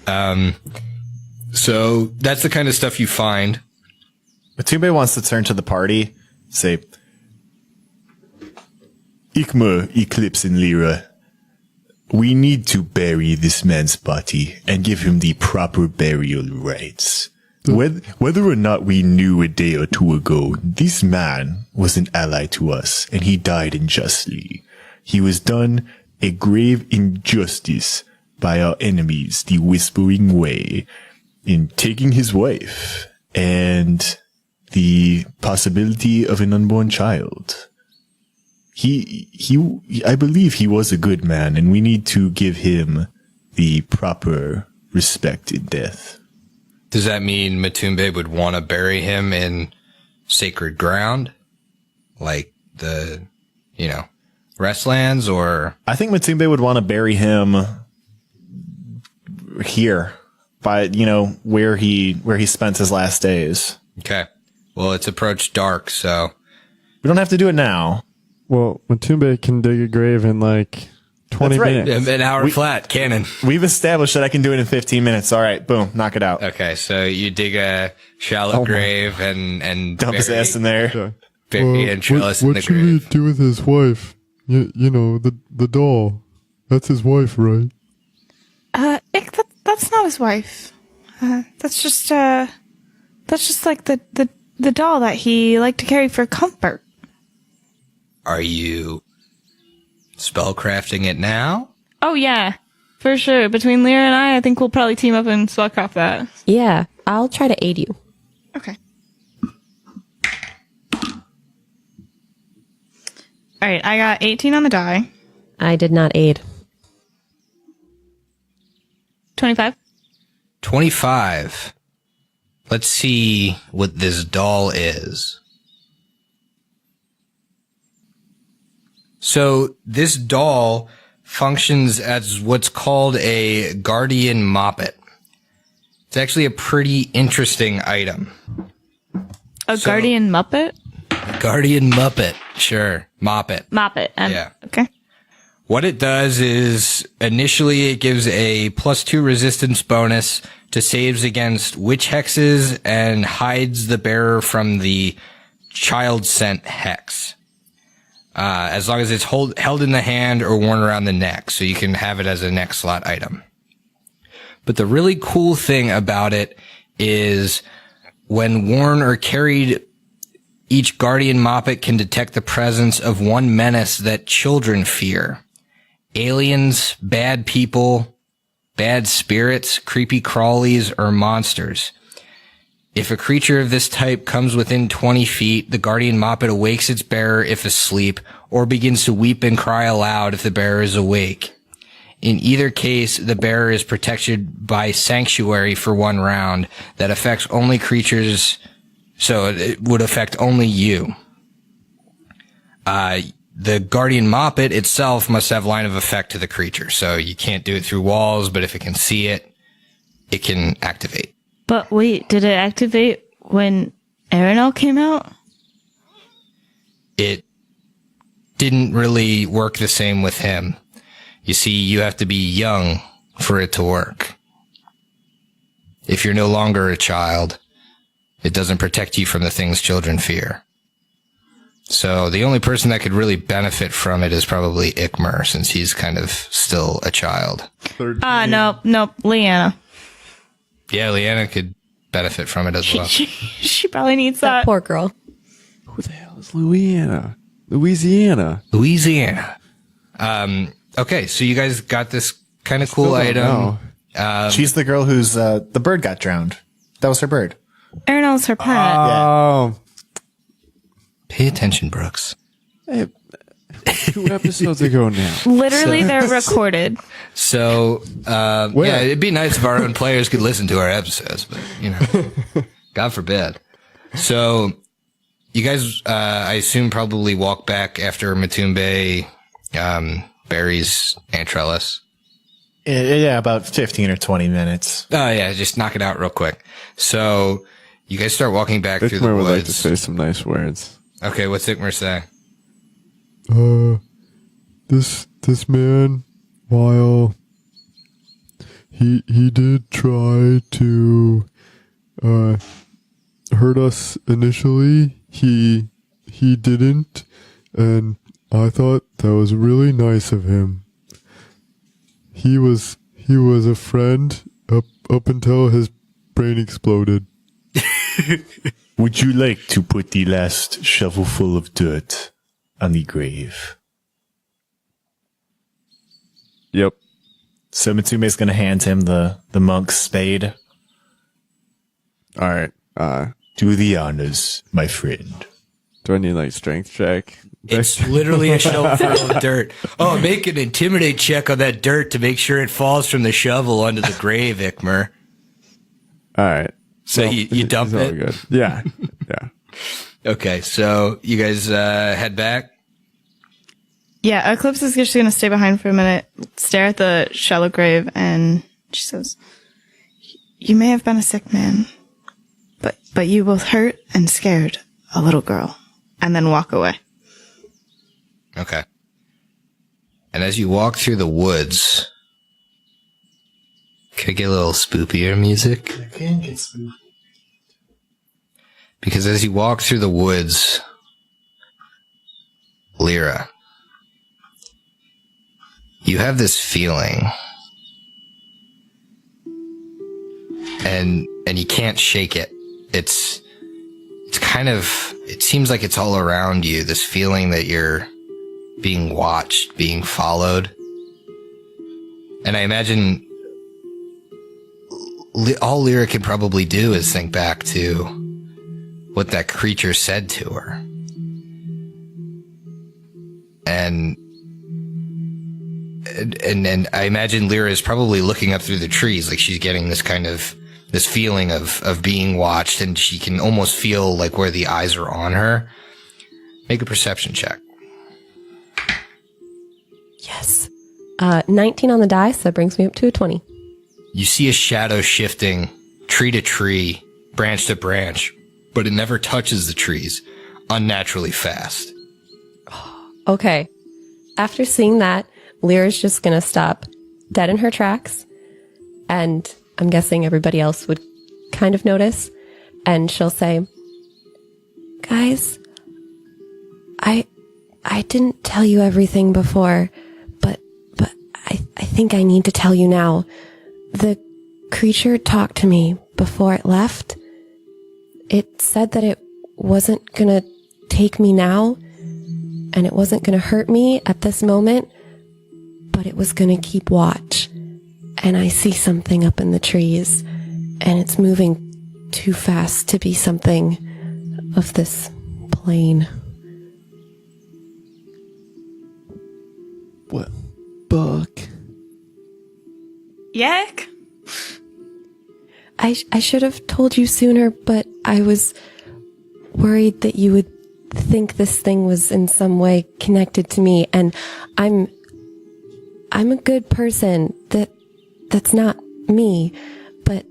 So that's the kind of stuff you find. Matumbe wants to turn to the party, say, Ikma, Eclipse, and Lyra, we need to bury this man's body and give him the proper burial rites. Whether or not we knew a day or two ago, this man was an ally to us, and he died unjustly. He was done a grave injustice by our enemies, the Whispering Way, in taking his wife and the possibility of an unborn child. I believe he was a good man, and we need to give him the proper respect in death. Does that mean Matumbe would want to bury him in sacred ground? Like the, restlands, or? I think Matumbe would want to bury him here by, where he spent his last days. Okay. Well, it's approached dark, so. We don't have to do it now. Well, Matumbe can dig a grave in 20 That's right. minutes. An hour flat, cannon. We've established that I can do it in 15 minutes. All right, boom, knock it out. Okay, so you dig a shallow grave and Dump his ass in there. Sure. bury Antrillus in what the should we grave. do with his wife? You know, the doll. That's his wife, right? That's not his wife. That's just like the doll that he liked to carry for comfort. Are you spellcrafting it now? Oh yeah, for sure. Between Lyra and I think we'll probably team up and spellcraft that. Yeah, I'll try to aid you. Okay. All right, I got 18 on the die. I did not aid. 25. 25. Let's see what this doll is. So this doll functions as what's called a guardian moppet. It's actually a pretty interesting item. A guardian Muppet? Guardian Muppet. Sure. Moppet. Moppet. Yeah. Okay. What it does is initially it gives a +2 resistance bonus to saves against witch hexes and hides the bearer from the child scent hex. As long as it's held in the hand or worn around the neck, so you can have it as a neck slot item. But the really cool thing about it is when worn or carried, each guardian moppet can detect the presence of one menace that children fear. Aliens, bad people, bad spirits, creepy crawlies, or monsters. If a creature of this type comes within 20 feet, the guardian moppet awakes its bearer if asleep, or begins to weep and cry aloud if the bearer is awake. In either case, the bearer is protected by sanctuary for 1 round that affects only creatures, so it would affect only you. The guardian moppet itself must have line of effect to the creature, so you can't do it through walls, but if it can see it, it can activate. But wait, did it activate when Arenal came out? It didn't really work the same with him. You see, you have to be young for it to work. If you're no longer a child, it doesn't protect you from the things children fear. So the only person that could really benefit from it is probably Ikmer, since he's kind of still a child. Nope, Leanna. Yeah, Leanna could benefit from it as well. She probably needs That that. poor girl. Who the hell is Louisiana? Okay, so you guys got this kind of cool Still don't item. know. She's the girl whose the bird got drowned. That was her bird. Ernell's her pet. Oh, Pay attention, Brooks. hey, 2 episodes ago now. Literally, they're recorded. So, yeah, it'd be nice if our own players could listen to our episodes, but, God forbid. So, you guys, I assume, probably walk back after Matumbe buries Antrellis. Yeah, about 15 or 20 minutes. Oh, yeah, just knock it out real quick. So, you guys start walking back through the Ikmer would like to woods. say some nice words. Okay, what's Ikmer say? This man, while he did try to hurt us initially, he didn't, and I thought that was really nice of him. He was a friend up until his brain exploded. Would you like to put the last shovelful of dirt on the grave? Yep. So Mitsume's going to hand him the monk's spade. All right. Do the honors, my friend. Do I need like strength check? It's literally a shovel full of dirt. Oh, make an intimidate check on that dirt to make sure it falls from the shovel onto the grave, Ikmer. All right. So you dump It's all it? good. Yeah. Yeah. Okay, so you guys head back? Yeah, Eclipse is just going to stay behind for a minute, stare at the shallow grave, and she says, "You may have been a sick man, but you both hurt and scared a little girl," and then walk away. Okay. And as you walk through the woods, can I get a little spookier music? I can get spooky. Because as you walk through the woods, Lyra, you have this feeling, and you can't shake it. It's kind of, it seems like it's all around you, this feeling that you're being watched, being followed. And I imagine all Lyra can probably do is think back to what that creature said to her. And I imagine Lyra is probably looking up through the trees, like she's getting this kind of, this feeling of being watched, and she can almost feel like where the eyes are on her. Make a perception check. Yes. 19 on the dice. That brings me up to a 20. You see a shadow shifting tree to tree, branch to branch, but it never touches the trees, unnaturally fast. Okay. After seeing that, Lyra's just going to stop dead in her tracks. And I'm guessing everybody else would kind of notice. And she'll say, "Guys, I didn't tell you everything before, but I think I need to tell you now. The creature talked to me before it left. It said that it wasn't going to take me now, and it wasn't going to hurt me at this moment, but it was going to keep watch. And I see something up in the trees, and it's moving too fast to be something of this plane." What? Buck. Yak? I should have told you sooner, but I was worried that you would think this thing was in some way connected to me, and I'm a good person. That's not me, but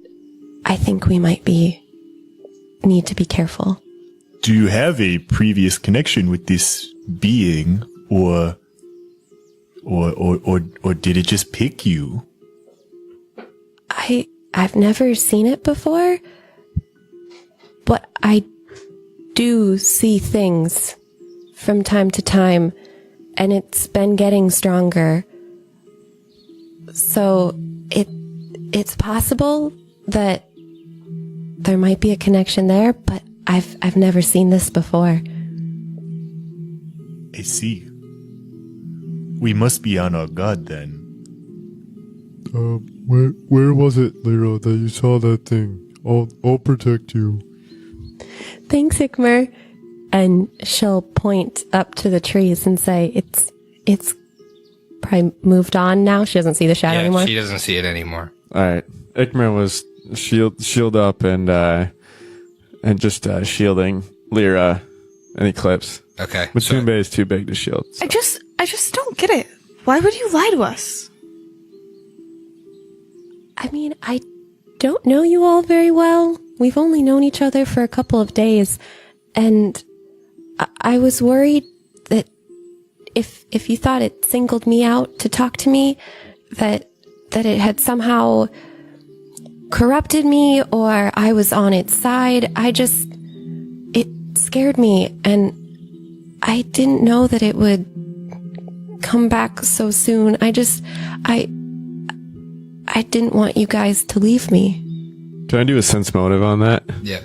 I think we might need to be careful. Do you have a previous connection with this being, or did it just pick you? I've never seen it before, but I do see things from time to time, and it's been getting stronger. So it's possible that there might be a connection there, but I've never seen this before. I see. We must be on our guard then. Where was it, Lyra, that you saw that thing? I'll protect you. Thanks, Ikmer. And she'll point up to the trees and say, it's probably moved on now. She doesn't see the shadow anymore. She doesn't see it anymore. All right. Ikmer was shield up and just shielding Lyra and Eclipse. Okay. Matumbe is too big to shield. So. I just don't get it. Why would you lie to us? I mean, I don't know you all very well. We've only known each other for a couple of days, and I was worried that if you thought it singled me out to talk to me, that it had somehow corrupted me or I was on its side. It scared me, and I didn't know that it would come back so soon. I didn't want you guys to leave me. Can I do a sense motive on that? Yeah.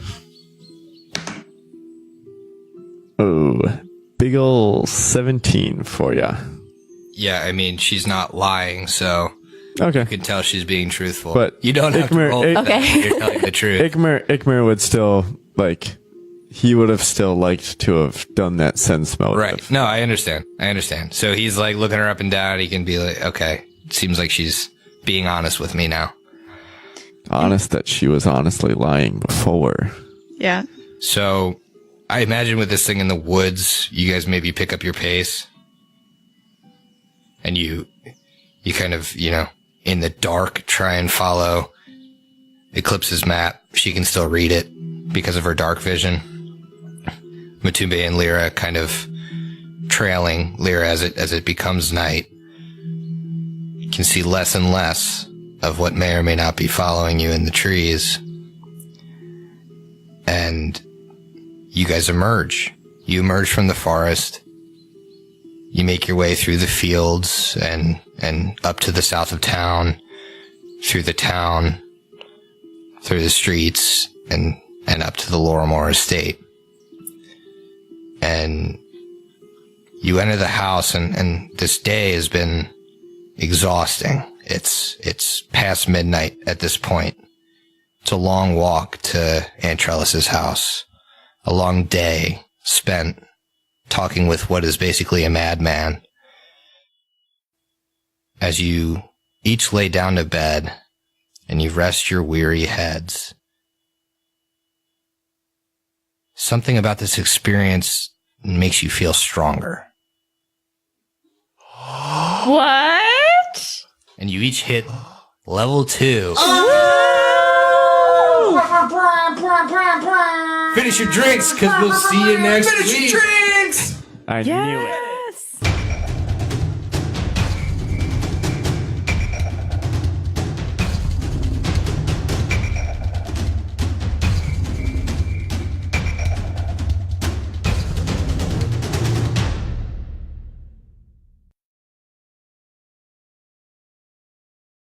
Oh, big ol' 17 for ya. Yeah, I mean, she's not lying, so Okay. you can tell she's being truthful. But you don't have to roll for that. Okay. You're telling the truth. Ikmer would still, he would have still liked to have done that sense motive. Right. No, I understand. So he's like looking her up and down. He can be like, okay, seems like she's being honest with me now. Honest that she was honestly lying before. Yeah. So I imagine with this thing in the woods, you guys maybe pick up your pace and you kind of, in the dark, try and follow Eclipse's map. She can still read it because of her dark vision. Matumbe and Lyra kind of trailing Lyra as it becomes night. You can see less and less of what may or may not be following you in the trees. And you guys emerge. You emerge from the forest. You make your way through the fields and up to the south of town, through the town, through the streets, and up to the Lorimore estate. And you enter the house, and this day has been exhausting. It's past midnight at this point. It's a long walk to Aunt Trellis's house. A long day spent talking with what is basically a madman. As you each lay down to bed and you rest your weary heads, something about this experience makes you feel stronger. What? And you each hit level 2. Finish your drinks, because we'll see you next week. I knew it.